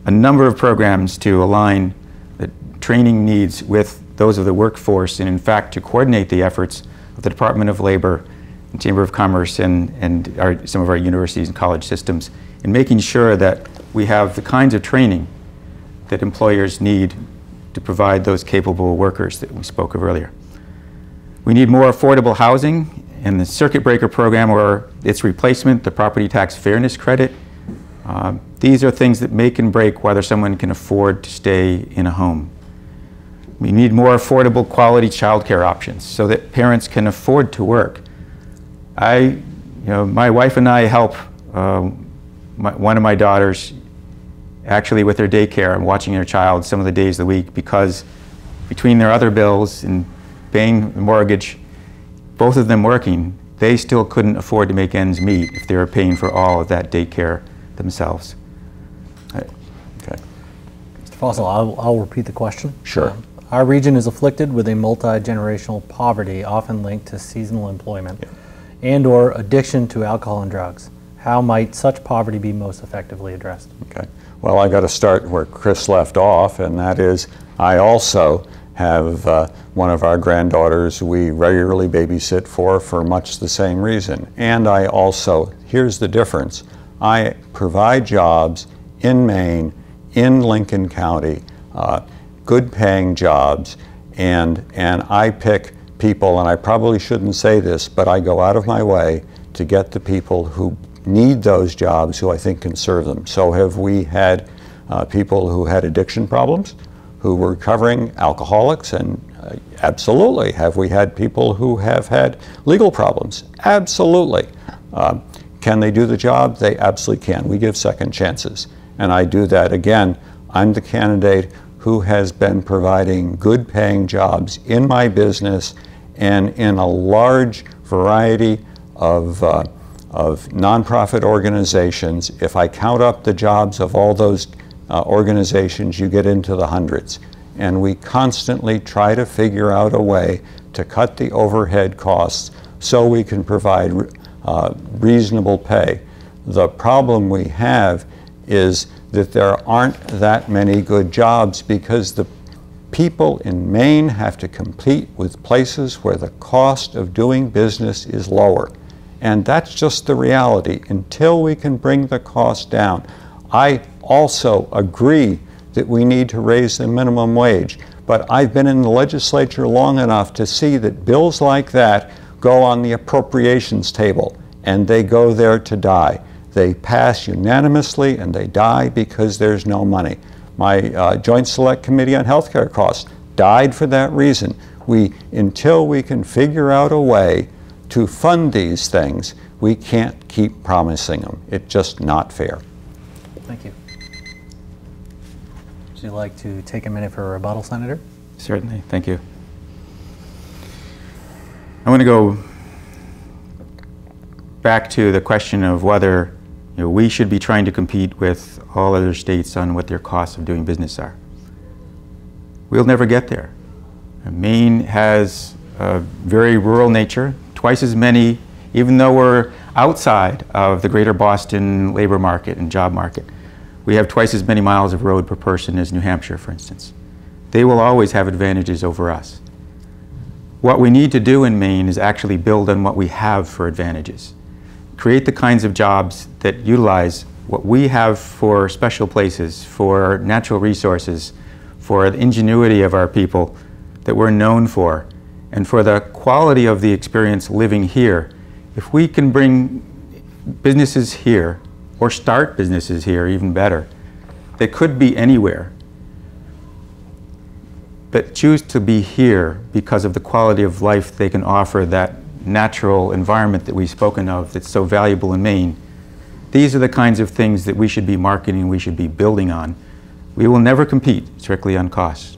A number of programs to align the training needs with those of the workforce, and in fact to coordinate the efforts of the Department of Labor and Chamber of Commerce and some of our universities and college systems in making sure that we have the kinds of training that employers need to provide those capable workers that we spoke of earlier. We need more affordable housing, and the circuit breaker program or its replacement, the property tax fairness credit, these are things that make and break whether someone can afford to stay in a home. We need more affordable quality childcare options so that parents can afford to work. My wife and I help one of my daughters actually with their daycare and watching their child some of the days of the week, because between their other bills and paying the mortgage, both of them working, they still couldn't afford to make ends meet if they were paying for all of that daycare themselves. Okay. Mr. Fossil, I'll repeat the question. Sure. Our region is afflicted with a multi-generational poverty, often linked to seasonal employment and/or addiction to alcohol and drugs. How might such poverty be most effectively addressed? Okay. Well, I got to start where Chris left off, and that is I also have one of our granddaughters we regularly babysit for much the same reason. And I also, here's the difference, I provide jobs in Maine, in Lincoln County, good paying jobs, and I pick people, and I probably shouldn't say this, but I go out of my way to get the people who need those jobs who I think can serve them. So have we had people who had addiction problems, who were recovering alcoholics, and absolutely. Have we had people who have had legal problems? Absolutely. Can they do the job? They absolutely can. We give second chances. And I do that again. I'm the candidate who has been providing good paying jobs in my business and in a large variety of nonprofit organizations. If I count up the jobs of all those organizations, you get into the hundreds. And we constantly try to figure out a way to cut the overhead costs so we can provide reasonable pay. The problem we have is that there aren't that many good jobs because the people in Maine have to compete with places where the cost of doing business is lower. And that's just the reality. Until we can bring the cost down. I also agree that we need to raise the minimum wage, but I've been in the legislature long enough to see that bills like that go on the appropriations table, and they go there to die. They pass unanimously and they die because there's no money. My Joint Select Committee on Healthcare Costs died for that reason. Until we can figure out a way to fund these things, We can't keep promising them. It's just not fair. Thank you. Would you like to take a minute for a rebuttal, Senator? Certainly, thank you. I want to go back to the question of whether we should be trying to compete with all other states on what their costs of doing business are. We'll never get there. Maine has a very rural nature, twice as many, even though we're outside of the greater Boston labor market and job market. We have twice as many miles of road per person as New Hampshire, for instance. They will always have advantages over us. What we need to do in Maine is actually build on what we have for advantages. Create the kinds of jobs that utilize what we have for special places, for natural resources, for the ingenuity of our people that we're known for, and for the quality of the experience living here. If we can bring businesses here, or start businesses here, even better, that could be anywhere, but choose to be here because of the quality of life they can offer, that natural environment that we've spoken of that's so valuable in Maine. These are the kinds of things that we should be marketing, we should be building on. We will never compete strictly on costs.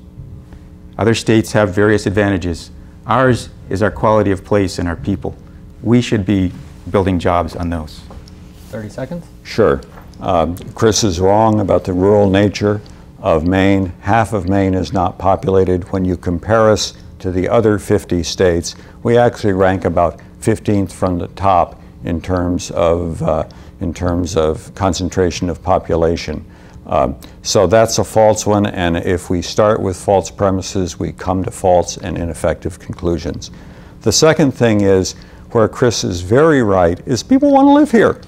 Other states have various advantages. Ours is our quality of place and our people. We should be building jobs on those. 30 seconds. Sure. Chris is wrong about the rural nature of Maine. Half of Maine is not populated. When you compare us to the other 50 states, we actually rank about 15th from the top in terms of concentration of population. So that's a false one, and if we start with false premises, we come to false and ineffective conclusions. The second thing is, where Chris is very right, is people want to live here.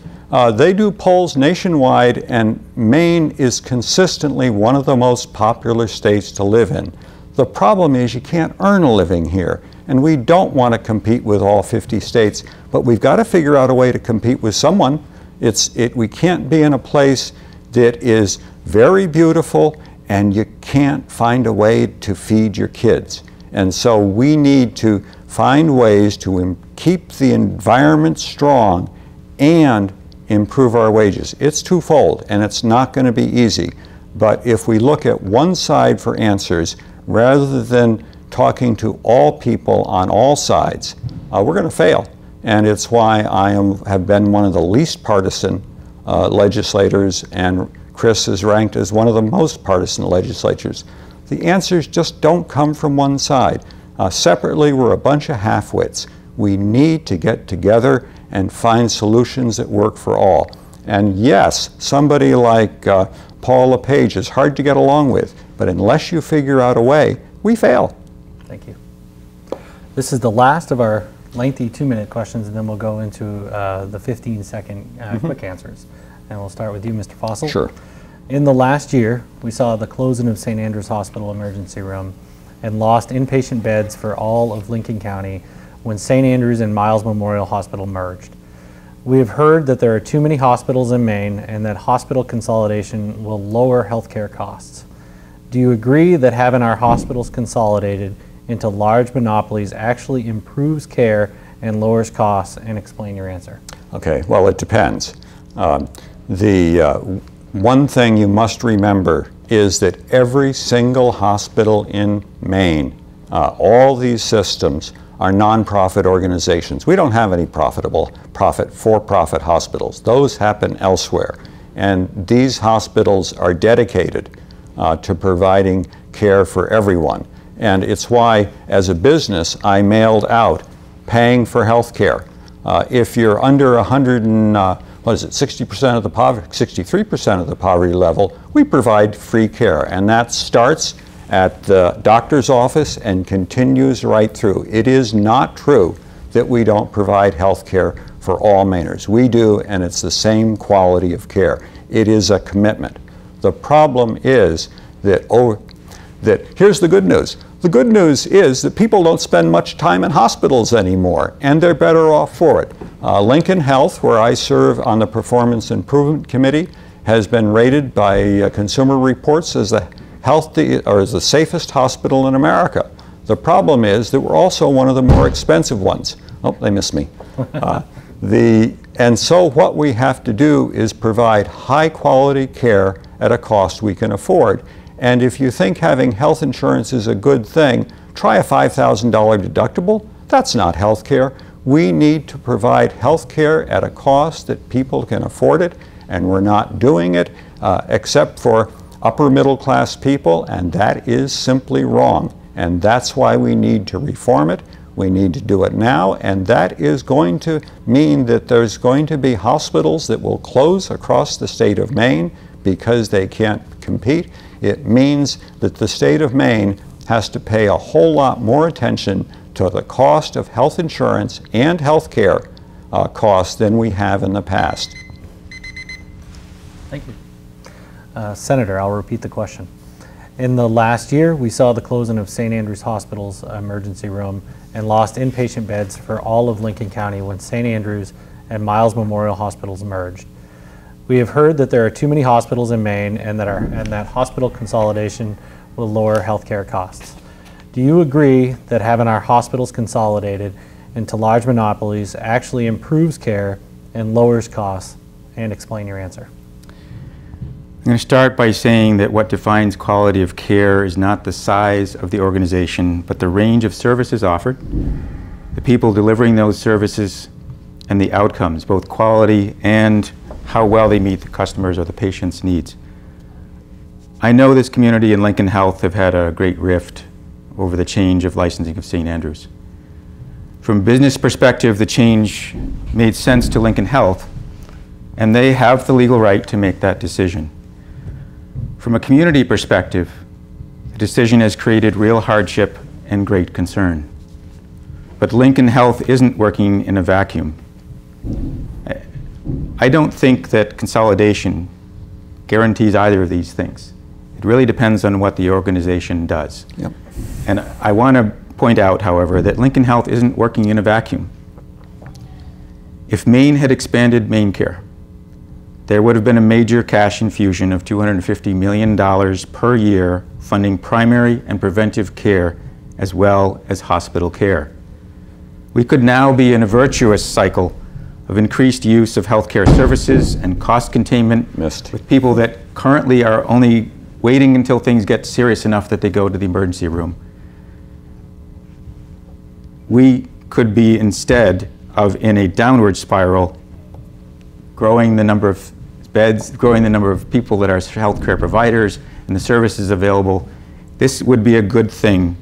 They do polls nationwide, and Maine is consistently one of the most popular states to live in. The problem is you can't earn a living here, and we don't want to compete with all 50 states, but we've got to figure out a way to compete with someone. We can't be in a place that is very beautiful and you can't find a way to feed your kids. And so we need to find ways to keep the environment strong and improve our wages. It's twofold, and it's not going to be easy. But if we look at one side for answers, rather than talking to all people on all sides, we're going to fail. And it's why I have been one of the least partisan legislators, and Chris is ranked as one of the most partisan legislatures. The answers just don't come from one side. Separately, we're a bunch of half-wits. We need to get together and find solutions that work for all. And yes, somebody like Paul LePage is hard to get along with, but unless you figure out a way, we fail. Thank you. This is the last of our lengthy 2-minute questions, and then we'll go into the 15-second quick answers. And we'll start with you, Mr. Fossil. Sure. In the last year, we saw the closing of St. Andrew's Hospital emergency room and lost inpatient beds for all of Lincoln County when St. Andrew's and Miles Memorial Hospital merged. We have heard that there are too many hospitals in Maine and that hospital consolidation will lower healthcare costs. Do you agree that having our hospitals consolidated into large monopolies actually improves care and lowers costs? And explain your answer. Okay, well, it depends. One thing you must remember is that every single hospital in Maine, all these systems, are nonprofit organizations. We don't have any for-profit hospitals. Those happen elsewhere. And these hospitals are dedicated to providing care for everyone. And it's why, as a business, I mailed out paying for health care. If you're under 60% of the poverty, 63% of the poverty level, we provide free care. And that starts at the doctor's office and continues right through. It is not true that we don't provide health care for all Mainers. We do, and it's the same quality of care. It is a commitment. The problem is that, here's the good news. The good news is that people don't spend much time in hospitals anymore, and they're better off for it. Lincoln Health, where I serve on the Performance Improvement Committee, has been rated by Consumer Reports as the safest hospital in America. The problem is that we're also one of the more expensive ones. Oh, they missed me. And so what we have to do is provide high quality care at a cost we can afford. And if you think having health insurance is a good thing, try a $5,000 deductible. That's not health care. We need to provide health care at a cost that people can afford it, and we're not doing it except for upper middle class people, and that is simply wrong. And that's why we need to reform it. We need to do it now, and that is going to mean that there's going to be hospitals that will close across the state of Maine because they can't compete. It means that the state of Maine has to pay a whole lot more attention to the cost of health insurance and health care costs than we have in the past. Thank you. Senator, I'll repeat the question. In the last year, we saw the closing of St. Andrews Hospital's emergency room and lost inpatient beds for all of Lincoln County when St. Andrews and Miles Memorial Hospitals merged. We have heard that there are too many hospitals in Maine and that hospital consolidation will lower healthcare costs. Do you agree that having our hospitals consolidated into large monopolies actually improves care and lowers costs? And explain your answer. I'm going to start by saying that what defines quality of care is not the size of the organization, but the range of services offered, the people delivering those services, and the outcomes, both quality and how well they meet the customers' or the patient's needs. I know this community and Lincoln Health have had a great rift over the change of licensing of St. Andrews. From a business perspective, the change made sense to Lincoln Health, and they have the legal right to make that decision. From a community perspective, the decision has created real hardship and great concern. But Lincoln Health isn't working in a vacuum. I don't think that consolidation guarantees either of these things. It really depends on what the organization does. Yep. And I want to point out, however, that Lincoln Health isn't working in a vacuum. If Maine had expanded MaineCare, there would have been a major cash infusion of $250 million per year funding primary and preventive care as well as hospital care. We could now be in a virtuous cycle of increased use of healthcare services and cost containment with people that currently are only waiting until things get serious enough that they go to the emergency room. We could be, instead of in a downward spiral, growing the number of beds, growing the number of people that are healthcare providers and the services available. This would be a good thing,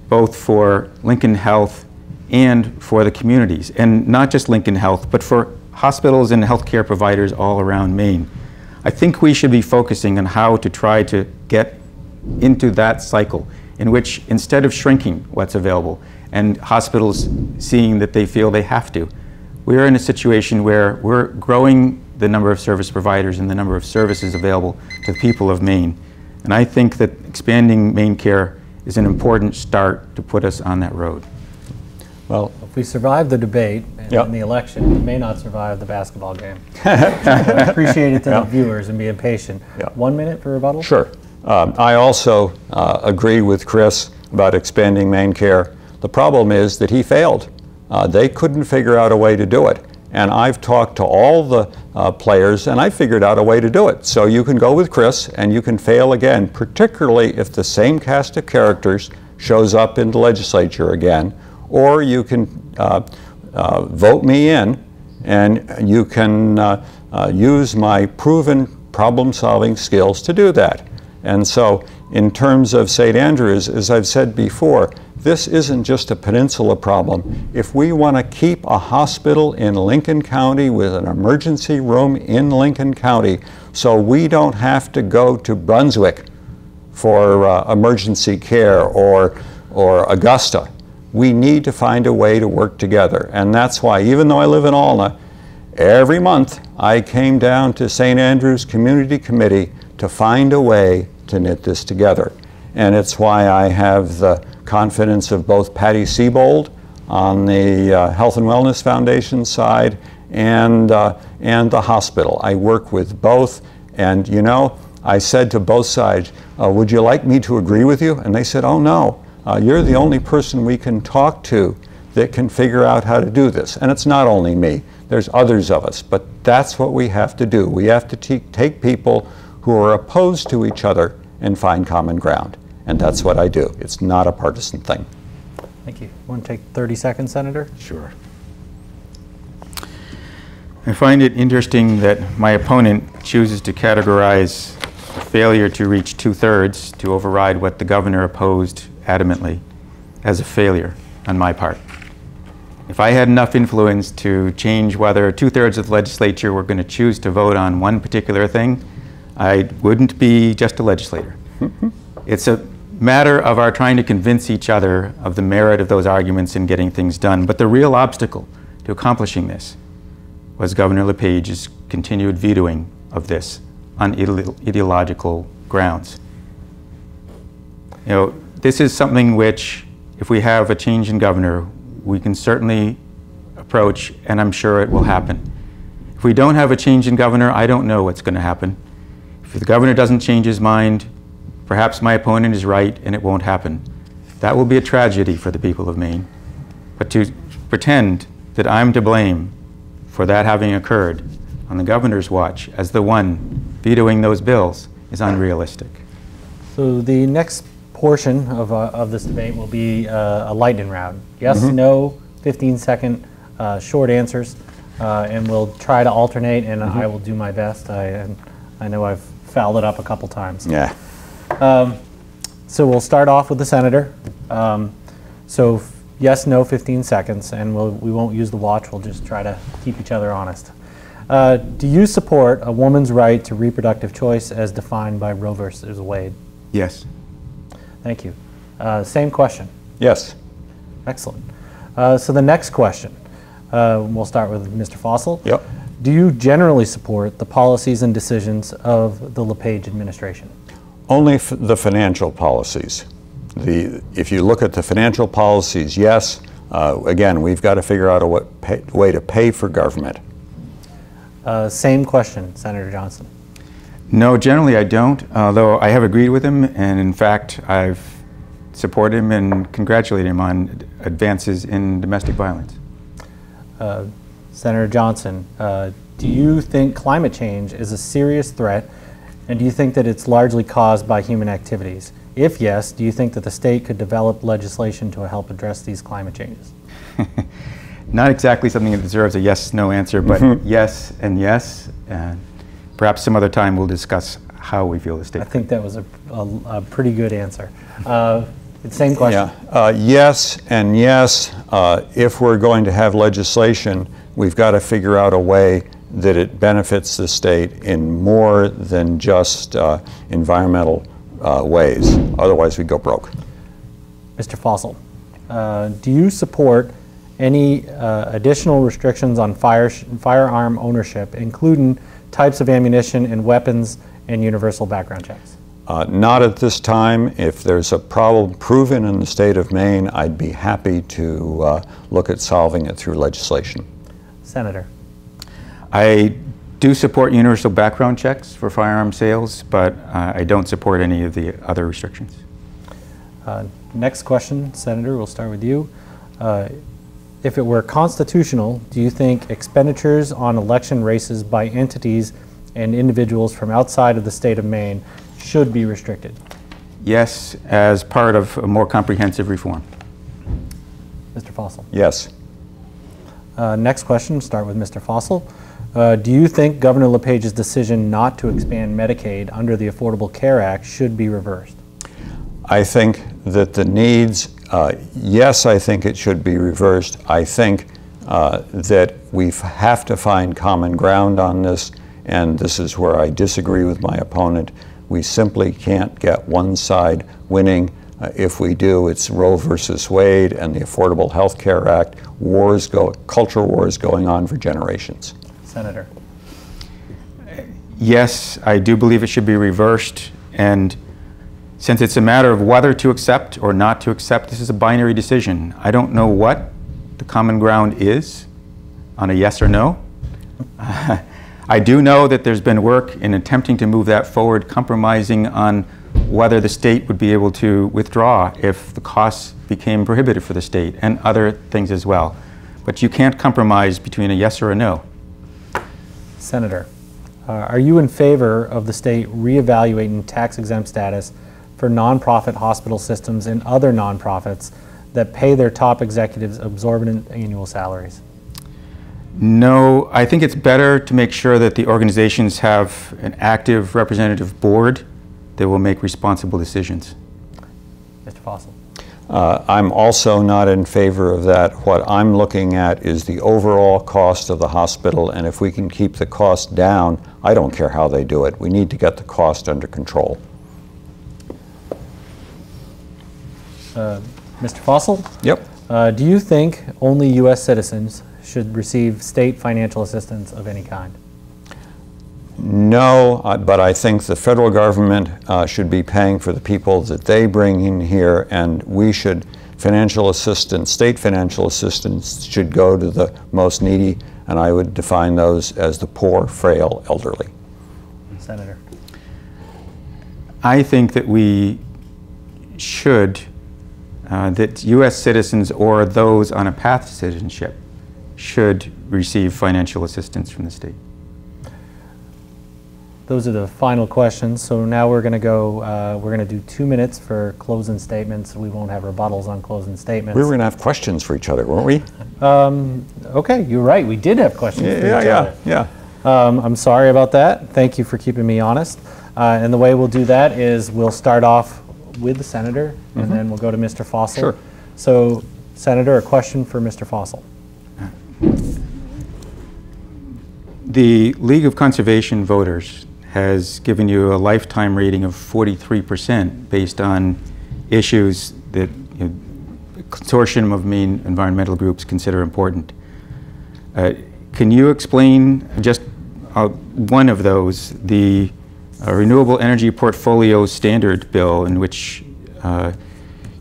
both for Lincoln Health and for the communities, and not just Lincoln Health, but for hospitals and healthcare providers all around Maine. I think we should be focusing on how to try to get into that cycle in which, instead of shrinking what's available and hospitals seeing that they feel they have to, we're in a situation where we're growing the number of service providers and the number of services available to the people of Maine. And I think that expanding MaineCare is an important start to put us on that road. Well, if we survive the debate and the election, we may not survive the basketball game. I appreciate it to the viewers and being patient. 1 minute for rebuttal? Sure. I also agree with Chris about expanding MaineCare. The problem is that he failed. They couldn't figure out a way to do it. And I've talked to all the players, and I figured out a way to do it. So you can go with Chris, and you can fail again, particularly if the same cast of characters shows up in the legislature again, or you can vote me in, and you can use my proven problem-solving skills to do that. And so in terms of St. Andrews, as I've said before, this isn't just a peninsula problem. If we want to keep a hospital in Lincoln County with an emergency room in Lincoln County so we don't have to go to Brunswick for emergency care or Augusta, we need to find a way to work together. And that's why, even though I live in Alna, every month I came down to St. Andrews Community Committee to find a way to knit this together. And it's why I have the confidence of both Patty Siebold on the Health and Wellness Foundation side and the hospital. I work with both, and you know, I said to both sides, would you like me to agree with you? And they said, oh no, you're the only person we can talk to that can figure out how to do this. And it's not only me, there's others of us, but that's what we have to do. We have to take people who are opposed to each other and find common ground. And that's what I do. It's not a partisan thing. Thank you. Want to take 30 seconds, Senator? Sure. I find it interesting that my opponent chooses to categorize a failure to reach 2/3 to override what the governor opposed adamantly as a failure on my part. If I had enough influence to change whether 2/3 of the legislature were going to choose to vote on one particular thing, I wouldn't be just a legislator. It's a matter of our trying to convince each other of the merit of those arguments in getting things done. But the real obstacle to accomplishing this was Governor LePage's continued vetoing of this on ideological grounds. You know, this is something which, if we have a change in governor, we can certainly approach, and I'm sure it will happen. If we don't have a change in governor, I don't know what's going to happen. If the governor doesn't change his mind, perhaps my opponent is right and it won't happen. That will be a tragedy for the people of Maine. But to pretend that I'm to blame for that having occurred on the governor's watch as the one vetoing those bills is unrealistic. So the next portion of this debate will be a lightning round. Yes, no, 15-second short answers, and we'll try to alternate, and I will do my best. I know I've fouled it up a couple times. Yeah. So we'll start off with the senator. So yes, no, 15 seconds, and we won't use the watch. We'll just try to keep each other honest. Do you support a woman's right to reproductive choice as defined by Roe versus Wade? Yes. Thank you. Same question. Yes. Excellent. So the next question, we'll start with Mr. Fossil. Yep. Do you generally support the policies and decisions of the LePage administration? Only the financial policies. If you look at the financial policies, yes. Again, we've got to figure out a way to pay for government. Same question, Senator Johnson. No, generally I don't, although I have agreed with him, and in fact I've supported him and congratulated him on advances in domestic violence. Senator Johnson, do you think climate change is a serious threat, and do you think that it's largely caused by human activities? If yes, do you think that the state could develop legislation to help address these climate changes? Not exactly something that deserves a yes-no answer, but yes and yes. And perhaps some other time we'll discuss how we feel the state. I think that was a pretty good answer. Same question. Yeah. Yes and yes. If we're going to have legislation, we've got to figure out a way that it benefits the state in more than just environmental ways. Otherwise, we go broke. Mr. Fossil, do you support any additional restrictions on firearm ownership, including types of ammunition and weapons and universal background checks? Not at this time. If there's a problem proven in the state of Maine, I'd be happy to look at solving it through legislation. Senator. I do support universal background checks for firearm sales, but I don't support any of the other restrictions. Next question, Senator, we'll start with you. If it were constitutional, do you think expenditures on election races by entities and individuals from outside of the state of Maine should be restricted? Yes, as part of a more comprehensive reform. Mr. Fossil. Yes. Next question, start with Mr. Fossil. Do you think Governor LePage's decision not to expand Medicaid under the Affordable Care Act should be reversed? I think that the needs, yes, I think it should be reversed. I think that we have to find common ground on this, and this is where I disagree with my opponent. We simply can't get one side winning. If we do, it's Roe versus Wade and the Affordable Health Care Act, cultural wars going on for generations. Senator. Yes, I do believe it should be reversed, and since it's a matter of whether to accept or not to accept, this is a binary decision. I don't know what the common ground is on a yes or no. I do know that there's been work in attempting to move that forward, compromising on whether the state would be able to withdraw if the costs became prohibitive for the state, and other things as well. But you can't compromise between a yes or a no. Senator, are you in favor of the state reevaluating tax-exempt status for nonprofit hospital systems and other nonprofits that pay their top executives exorbitant annual salaries? No, I think it's better to make sure that the organizations have an active representative board that will make responsible decisions. Mr. Fossil. I'm also not in favor of that. What I'm looking at is the overall cost of the hospital, and if we can keep the cost down, I don't care how they do it. We need to get the cost under control. Mr. Fossil? Yep. Do you think only U.S. citizens should receive state financial assistance of any kind? No, but I think the federal government should be paying for the people that they bring in here, and we should, financial assistance, state financial assistance should go to the most needy, and I would define those as the poor, frail, elderly. Senator. I think that we should, that U.S. citizens or those on a path to citizenship should receive financial assistance from the state. Those are the final questions. So now we're going to go, we're going to do 2 minutes for closing statements. We won't have rebuttals on closing statements. We were going to have questions for each other, weren't we? Okay, you're right. We did have questions for each other. Yeah. I'm sorry about that. Thank you for keeping me honest. And the way we'll do that is we'll start off with the senator, and then we'll go to Mr. Fossil. Sure. So, Senator, a question for Mr. Fossil. The League of Conservation Voters has given you a lifetime rating of 43% based on issues that a consortium of Maine environmental groups consider important. Can you explain just one of those, the Renewable Energy Portfolio Standard Bill, in which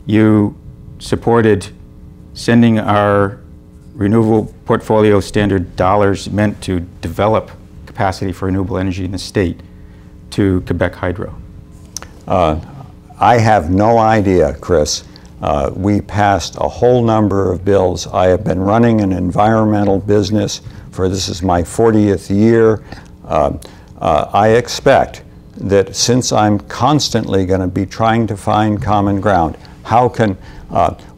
you supported sending our renewable portfolio standard dollars meant to develop capacity for renewable energy in the state to Quebec Hydro? I have no idea, Chris. We passed a whole number of bills. I have been running an environmental business for, this is my 40th year. I expect that since I'm constantly going to be trying to find common ground, how can,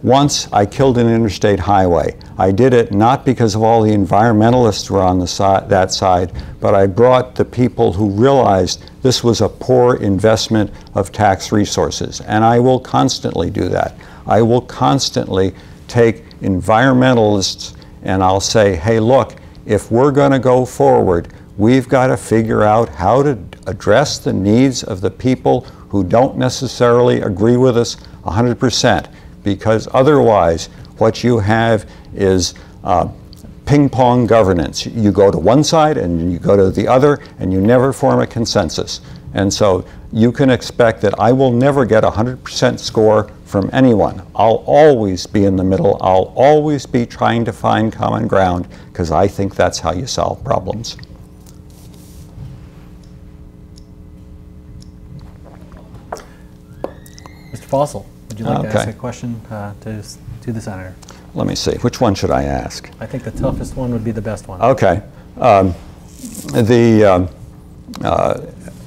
once I killed an interstate highway. I did it not because of all the environmentalists were on the that side, but I brought the people who realized this was a poor investment of tax resources. And I will constantly do that. I will constantly take environmentalists and I'll say, hey, look, if we're going to go forward, we've got to figure out how to address the needs of the people who don't necessarily agree with us 100%, because otherwise what you have is ping pong governance. You go to one side and you go to the other and you never form a consensus. And so you can expect that I will never get a 100% score from anyone. I'll always be in the middle. I'll always be trying to find common ground, because I think that's how you solve problems. Mr. Fossil, would you like to ask a question to the senator? Let me see. Which one should I ask? I think the toughest one would be the best one. Okay.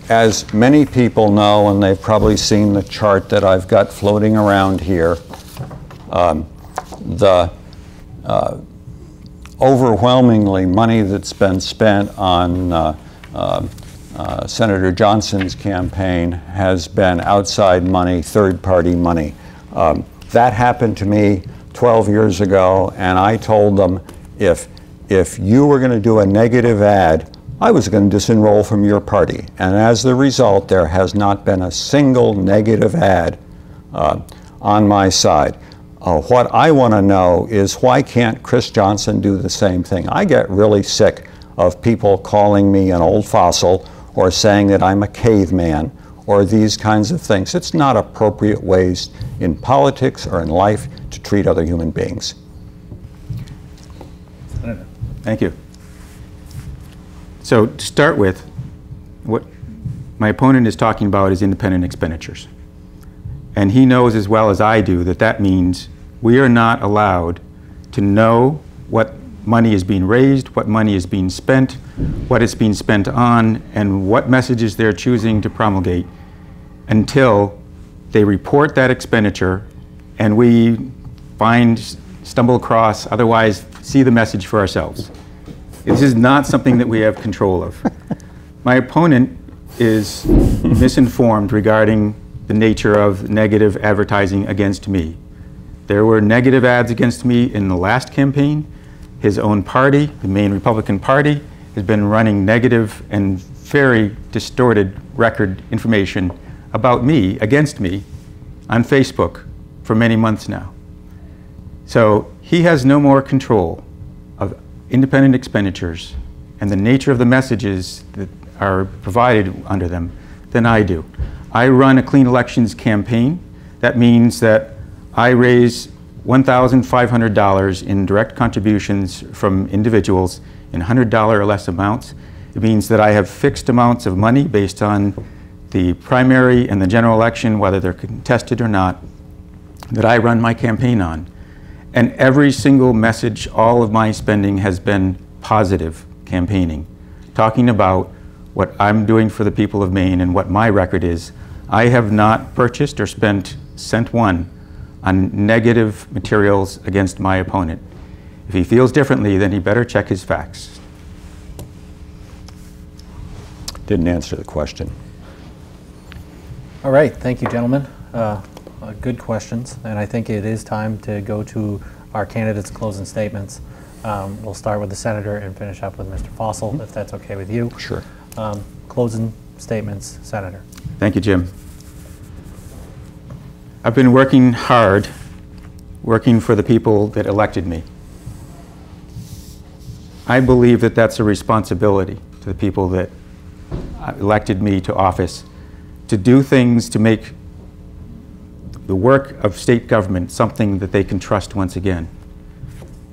As many people know, and they've probably seen the chart that I've got floating around here, the overwhelmingly money that's been spent on Senator Johnson's campaign has been outside money, third-party money. That happened to me 12 years ago, and I told them, if you were going to do a negative ad, I was going to disenroll from your party. And as the result, there has not been a single negative ad on my side. What I want to know is, why can't Chris Johnson do the same thing? I get really sick of people calling me an old fossil or saying that I'm a caveman or these kinds of things. It's not appropriate ways in politics or in life to treat other human beings. Thank you. So to start with, what my opponent is talking about is independent expenditures. And he knows as well as I do that that means we are not allowed to know what money is being raised, what money is being spent, what it's being spent on, and what messages they're choosing to promulgate until they report that expenditure and we stumble across, otherwise see the message for ourselves. This is not something that we have control of. My opponent is misinformed regarding the nature of negative advertising against me. There were negative ads against me in the last campaign. His own party, the Maine Republican Party, has been running negative and very distorted record information about me, against me, on Facebook for many months now. So he has no more control of independent expenditures and the nature of the messages that are provided under them than I do. I run a clean elections campaign. That means that I raise $1,500 in direct contributions from individuals in $100 or less amounts. It means that I have fixed amounts of money based on the primary and the general election, whether they're contested or not, that I run my campaign on. And every single message, all of my spending has been positive campaigning, talking about what I'm doing for the people of Maine and what my record is. I have not purchased or spent cent one on negative materials against my opponent. If he feels differently, then he better check his facts. Didn't answer the question. All right, thank you, gentlemen. Good questions, and I think it is time to go to our candidates' closing statements. We'll start with the senator and finish up with Mr. Fossil, if that's okay with you. Sure. Closing statements, Senator. Thank you, Jim. I've been working hard, working for the people that elected me. I believe that that's a responsibility to the people that elected me to office, to do things to make the work of state government something that they can trust once again.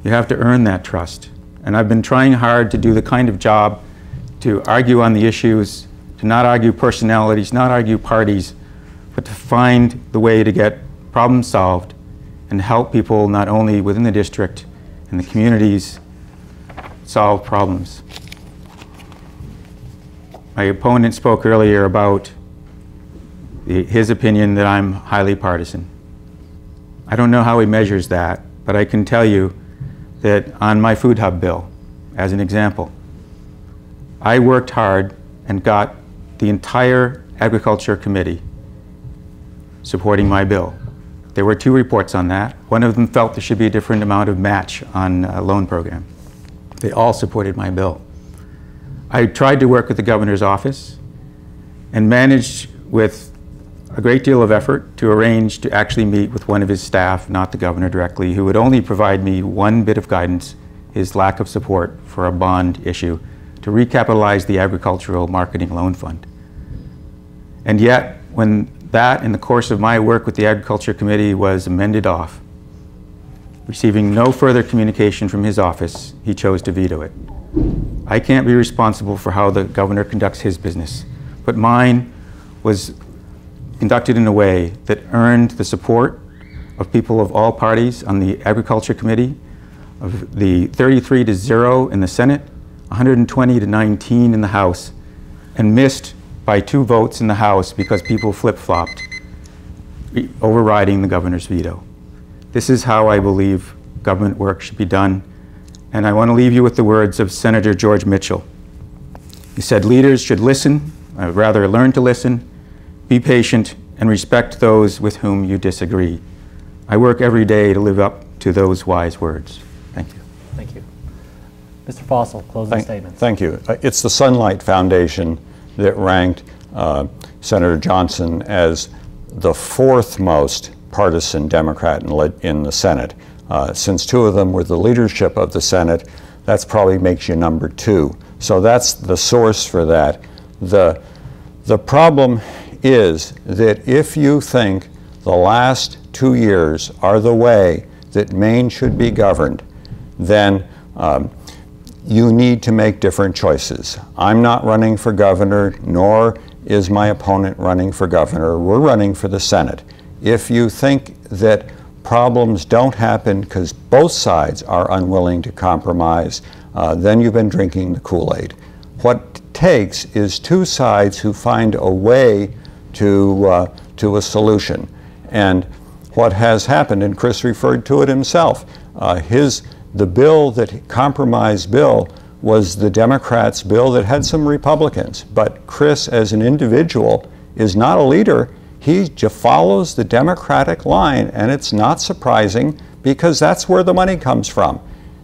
You have to earn that trust. And I've been trying hard to do the kind of job to argue on the issues, to not argue personalities, not argue parties, but to find the way to get problems solved and help people not only within the district and the communities solve problems. My opponent spoke earlier about his opinion that I'm highly partisan. I don't know how he measures that, but I can tell you that on my food hub bill, as an example, I worked hard and got the entire Agriculture Committee supporting my bill. There were 2 reports on that. One of them felt there should be a different amount of match on a loan program. They all supported my bill. I tried to work with the governor's office and managed with a great deal of effort to arrange to actually meet with one of his staff, not the governor directly, who would only provide me one bit of guidance, his lack of support for a bond issue to recapitalize the Agricultural Marketing Loan Fund. And yet, when that, in the course of my work with the Agriculture Committee, was amended off, receiving no further communication from his office, he chose to veto it. I can't be responsible for how the governor conducts his business, but mine was conducted in a way that earned the support of people of all parties on the Agriculture Committee, of the 33-0 in the Senate, 120-19 in the House, and missed by 2 votes in the House because people flip-flopped, overriding the governor's veto. This is how I believe government work should be done, and I want to leave you with the words of Senator George Mitchell. He said, "Leaders should listen, rather learn to listen, be patient, and respect those with whom you disagree." I work every day to live up to those wise words. Thank you. Thank you. Mr. Fossil, closing statements. Thank you. It's the Sunlight Foundation that ranked Senator Johnson as the 4th most partisan Democrat in the Senate. Since 2 of them were the leadership of the Senate, that probably makes you number 2. So that's the source for that. The problem is that if you think the last 2 years are the way that Maine should be governed, then you need to make different choices. I'm not running for governor, nor is my opponent running for governor. We're running for the Senate. If you think that problems don't happen because both sides are unwilling to compromise, then you've been drinking the Kool-Aid. What it takes is two sides who find a way to a solution. And what has happened, and Chris referred to it himself, the bill, that compromise bill, was the Democrats' bill that had some Republicans. But Chris, as an individual, is not a leader. He just follows the Democratic line, and it's not surprising because that's where the money comes from.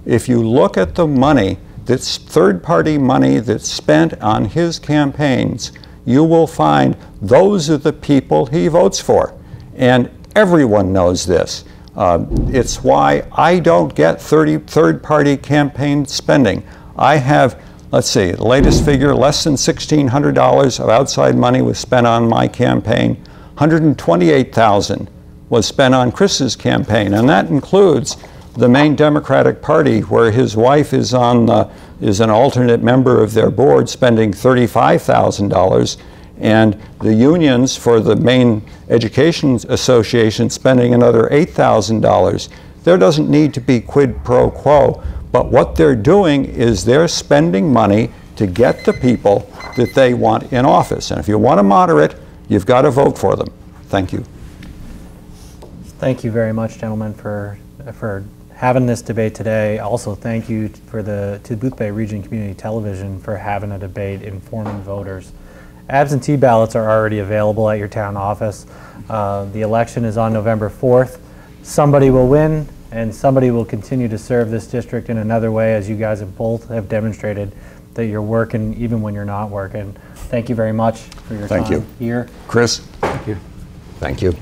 If you look at the money, that's third-party money that's spent on his campaigns, you will find those are the people he votes for. And everyone knows this. It's why I don't get third-party campaign spending. I have, let's see, the latest figure, less than $1,600 of outside money was spent on my campaign. $128,000 was spent on Chris's campaign, and that includes the Maine Democratic Party, where his wife is an alternate member of their board, spending $35,000, and the unions for the Maine Education Association spending another $8,000. There doesn't need to be quid pro quo, but what they're doing is they're spending money to get the people that they want in office. And if you want a moderate, you've got to vote for them. Thank you. Thank you very much, gentlemen, for having this debate today. Also, thank you to Boothbay Region Community Television for having a debate informing voters. Absentee ballots are already available at your town office. The election is on November 4th. Somebody will win, and somebody will continue to serve this district in another way, as you guys have demonstrated that you're working even when you're not working. Thank you very much for your time here. Chris? Thank you. Thank you.